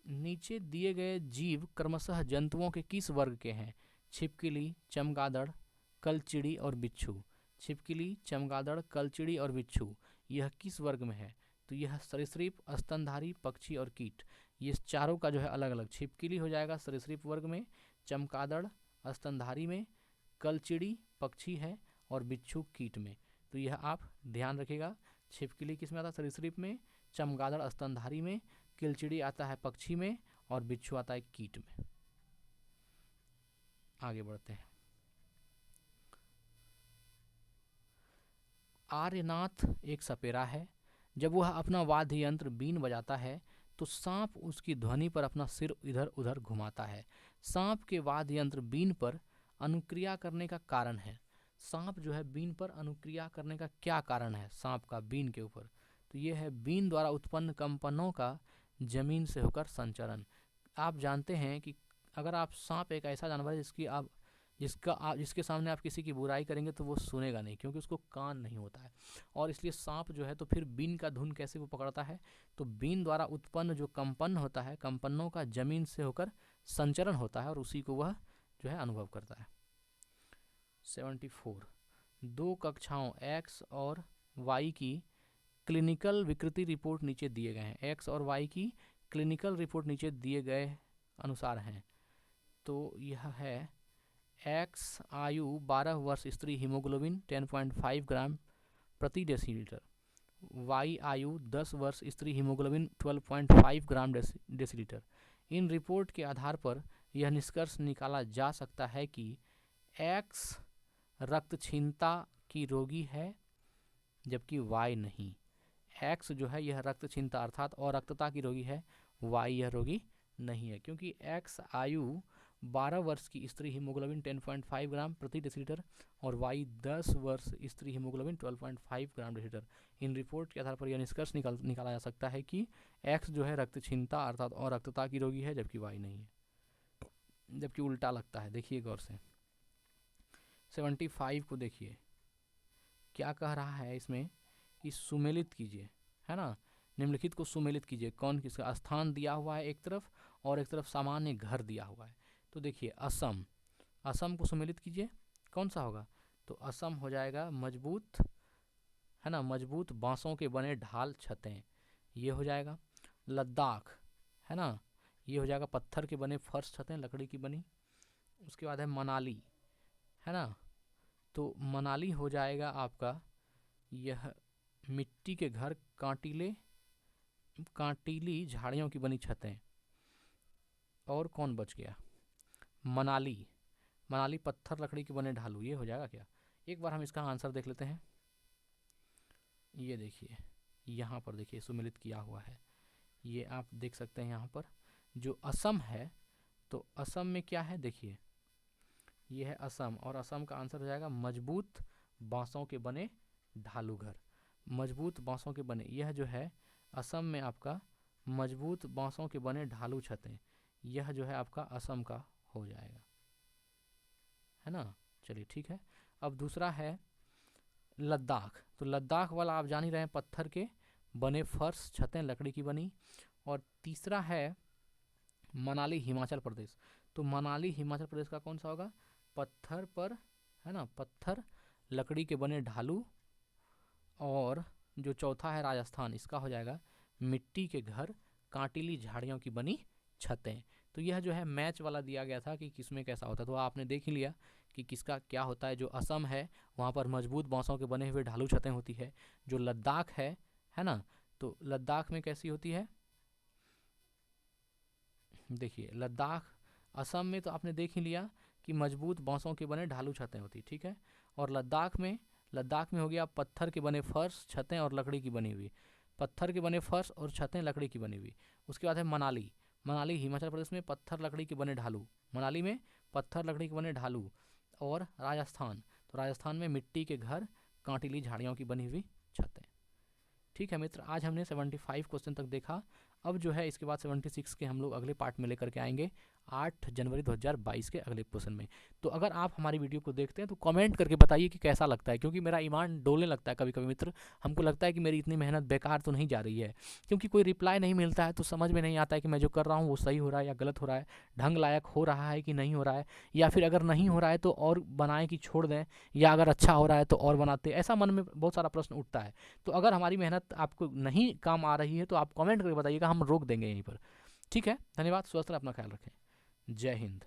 नीचे दिए गए जीव क्रमशः जंतुओं के किस वर्ग के हैं? छिपकली, चमगादड़, कलचिड़ी और बिच्छू। छिपकली, चमगादड़, कलचिड़ी और बिच्छू, यह किस वर्ग में है? तो यह सरीसृप, स्तनधारी, पक्षी और कीट। ये चारों का जो है अलग अलग। छिपकली हो जाएगा सरीसृप वर्ग में, चमगादड़ स्तनधारी में, कलचिड़ी पक्षी है और बिच्छू कीट में। तो यह आप ध्यान रखिएगा। छिपकली किस में आता है? सरीसृप में, चमगादड़ स्तनधारी में, किलचिड़ी आता है पक्षी में और बिच्छू आता है कीट में। आगे बढ़ते हैं। आर्यनाथ एक सपेरा है। जब वह अपना वाद्य यंत्र बीन बजाता है तो सांप उसकी ध्वनि पर अपना सिर इधर उधर घुमाता है। सांप के वाद्य यंत्र बीन पर अनुक्रिया करने का कारण है। सांप जो है बीन पर अनुक्रिया करने का क्या कारण है सांप का बीन के ऊपर? तो ये है बीन द्वारा उत्पन्न कंपनों का जमीन से होकर संचरण। आप जानते हैं कि अगर आप सांप एक ऐसा जानवर है जिसके सामने आप किसी की बुराई करेंगे तो वो सुनेगा नहीं, क्योंकि उसको कान नहीं होता है। और इसलिए सांप जो है तो फिर बीन का धुन कैसे वो पकड़ता है? तो बीन द्वारा उत्पन्न जो कंपन होता है, कंपनों का जमीन से होकर संचरण होता है और उसी को वह जो है अनुभव करता है। 74 दो कक्षाओं x और y की क्लिनिकल विकृति रिपोर्ट नीचे दिए गए हैं। x और y की क्लिनिकल रिपोर्ट नीचे दिए गए अनुसार हैं। तो यह है x आयु 12 वर्ष स्त्री हीमोग्लोबिन 10.5 ग्राम प्रति डेसीलीटर, y आयु 10 वर्ष स्त्री हीमोग्लोबिन 12.5 ग्राम डेसीलीटर। इन रिपोर्ट के आधार पर यह निष्कर्ष निकाला जा सकता है कि x रक्तक्षीणता की रोगी है जबकि y नहीं। x जो है यह रक्तक्षीणता अर्थात अरक्तता की रोगी है, y यह रोगी नहीं है, क्योंकि x आयु 12 वर्ष की स्त्री हीमोग्लोबिन 10.5 ग्राम प्रति डेसीलीटर और y 10 वर्ष स्त्री हीमोग्लोबिन 12.5 ग्राम डेसीलीटर। इन रिपोर्ट के आधार पर यह निष्कर्ष निकाला जा सकता है कि x जो है रक्तक्षीणता अर्थात अरक्तता की रोगी है जबकि y नहीं है, जबकि उल्टा लगता है। देखिए गौर से 75 को देखिए क्या कह रहा है इसमें कि सुमेलित कीजिए, है ना, निम्नलिखित को सुमेलित कीजिए। कौन किसका स्थान दिया हुआ है एक तरफ और एक तरफ सामान्य घर दिया हुआ है। तो देखिए असम, असम को सुमेलित कीजिए, कौन सा होगा? तो असम हो जाएगा मजबूत, है ना, मजबूत बांसों के बने ढाल छतें, ये हो जाएगा। लद्दाख, है ना, ये हो जाएगा पत्थर के बने फर्श छतें लकड़ी की बनी। उसके बाद है मनाली, है ना, तो मनाली हो जाएगा आपका यह मिट्टी के घर, कांटीली झाड़ियों की बनी छतें। और कौन बच गया? मनाली, मनाली पत्थर लकड़ी के बने ढालू, ये हो जाएगा क्या? एक बार हम इसका आंसर देख लेते हैं। ये देखिए यहाँ पर देखिए सुमेलित किया हुआ है, ये आप देख सकते हैं यहाँ पर जो असम है। तो असम में क्या है देखिए, ये है असम और असम का आंसर हो जाएगा मजबूत बांसों के बने ढालू घर। मजबूत बांसों के बने, यह जो है असम में आपका मजबूत बांसों के बने ढालू छतें, यह जो है आपका असम का हो जाएगा, है ना। चलिए ठीक है। अब दूसरा है लद्दाख। तो लद्दाख वाला आप जान ही रहे हैं, पत्थर के बने फर्श छतें लकड़ी की बनी। और तीसरा है मनाली हिमाचल प्रदेश। तो मनाली हिमाचल प्रदेश का कौन सा होगा? पत्थर पर, है ना, पत्थर लकड़ी के बने ढालू। और जो चौथा है राजस्थान, इसका हो जाएगा मिट्टी के घर, कांटीली झाड़ियों की बनी छतें। तो यह जो है मैच वाला दिया गया था कि किसमें कैसा होता है, तो आपने देख ही लिया कि किसका क्या होता है। जो असम है वहाँ पर मजबूत बांसों के बने हुए ढालू छतें होती है। जो लद्दाख है ना, तो लद्दाख में कैसी होती है? देखिए लद्दाख, असम में तो आपने देख ही लिया कि मजबूत बांसों के बने ढालू छतें होती, ठीक है। और लद्दाख में हो गया पत्थर के बने फर्श छतें और लकड़ी की बनी हुई, पत्थर के बने फर्श और छतें लकड़ी की बनी हुई। उसके बाद है मनाली, मनाली हिमाचल प्रदेश में पत्थर लकड़ी के बने ढालू, मनाली में पत्थर लकड़ी के बने ढालू। और राजस्थान, तो राजस्थान में मिट्टी के घर, कांटीली झाड़ियों की बनी हुई छतें। ठीक है मित्र, आज हमने 75 क्वेश्चन तक देखा। अब जो है इसके बाद 76 के हम लोग अगले पार्ट में लेकर के आएंगे। 8 जनवरी 2022 के अगले क्वेश्चन में। तो अगर आप हमारी वीडियो को देखते हैं तो कमेंट करके बताइए कि कैसा लगता है, क्योंकि मेरा ईमान डोलने लगता है कभी कभी मित्र। हमको लगता है कि मेरी इतनी मेहनत बेकार तो नहीं जा रही है, क्योंकि कोई रिप्लाई नहीं मिलता है तो समझ में नहीं आता है कि मैं जो कर रहा हूँ वो सही हो रहा है या गलत हो रहा है, ढंग लायक हो रहा है कि नहीं हो रहा है, या फिर अगर नहीं हो रहा है तो और बनाएं कि छोड़ दें, या अगर अच्छा हो रहा है तो और बनाते। ऐसा मन में बहुत सारा प्रश्न उठता है। तो अगर हमारी मेहनत आपको नहीं काम आ रही है तो आप कमेंट करके बताइएगा, हम रोक देंगे यहीं पर। ठीक है, धन्यवाद, स्वस्थ रहें, अपना ख्याल रखें, जय हिंद।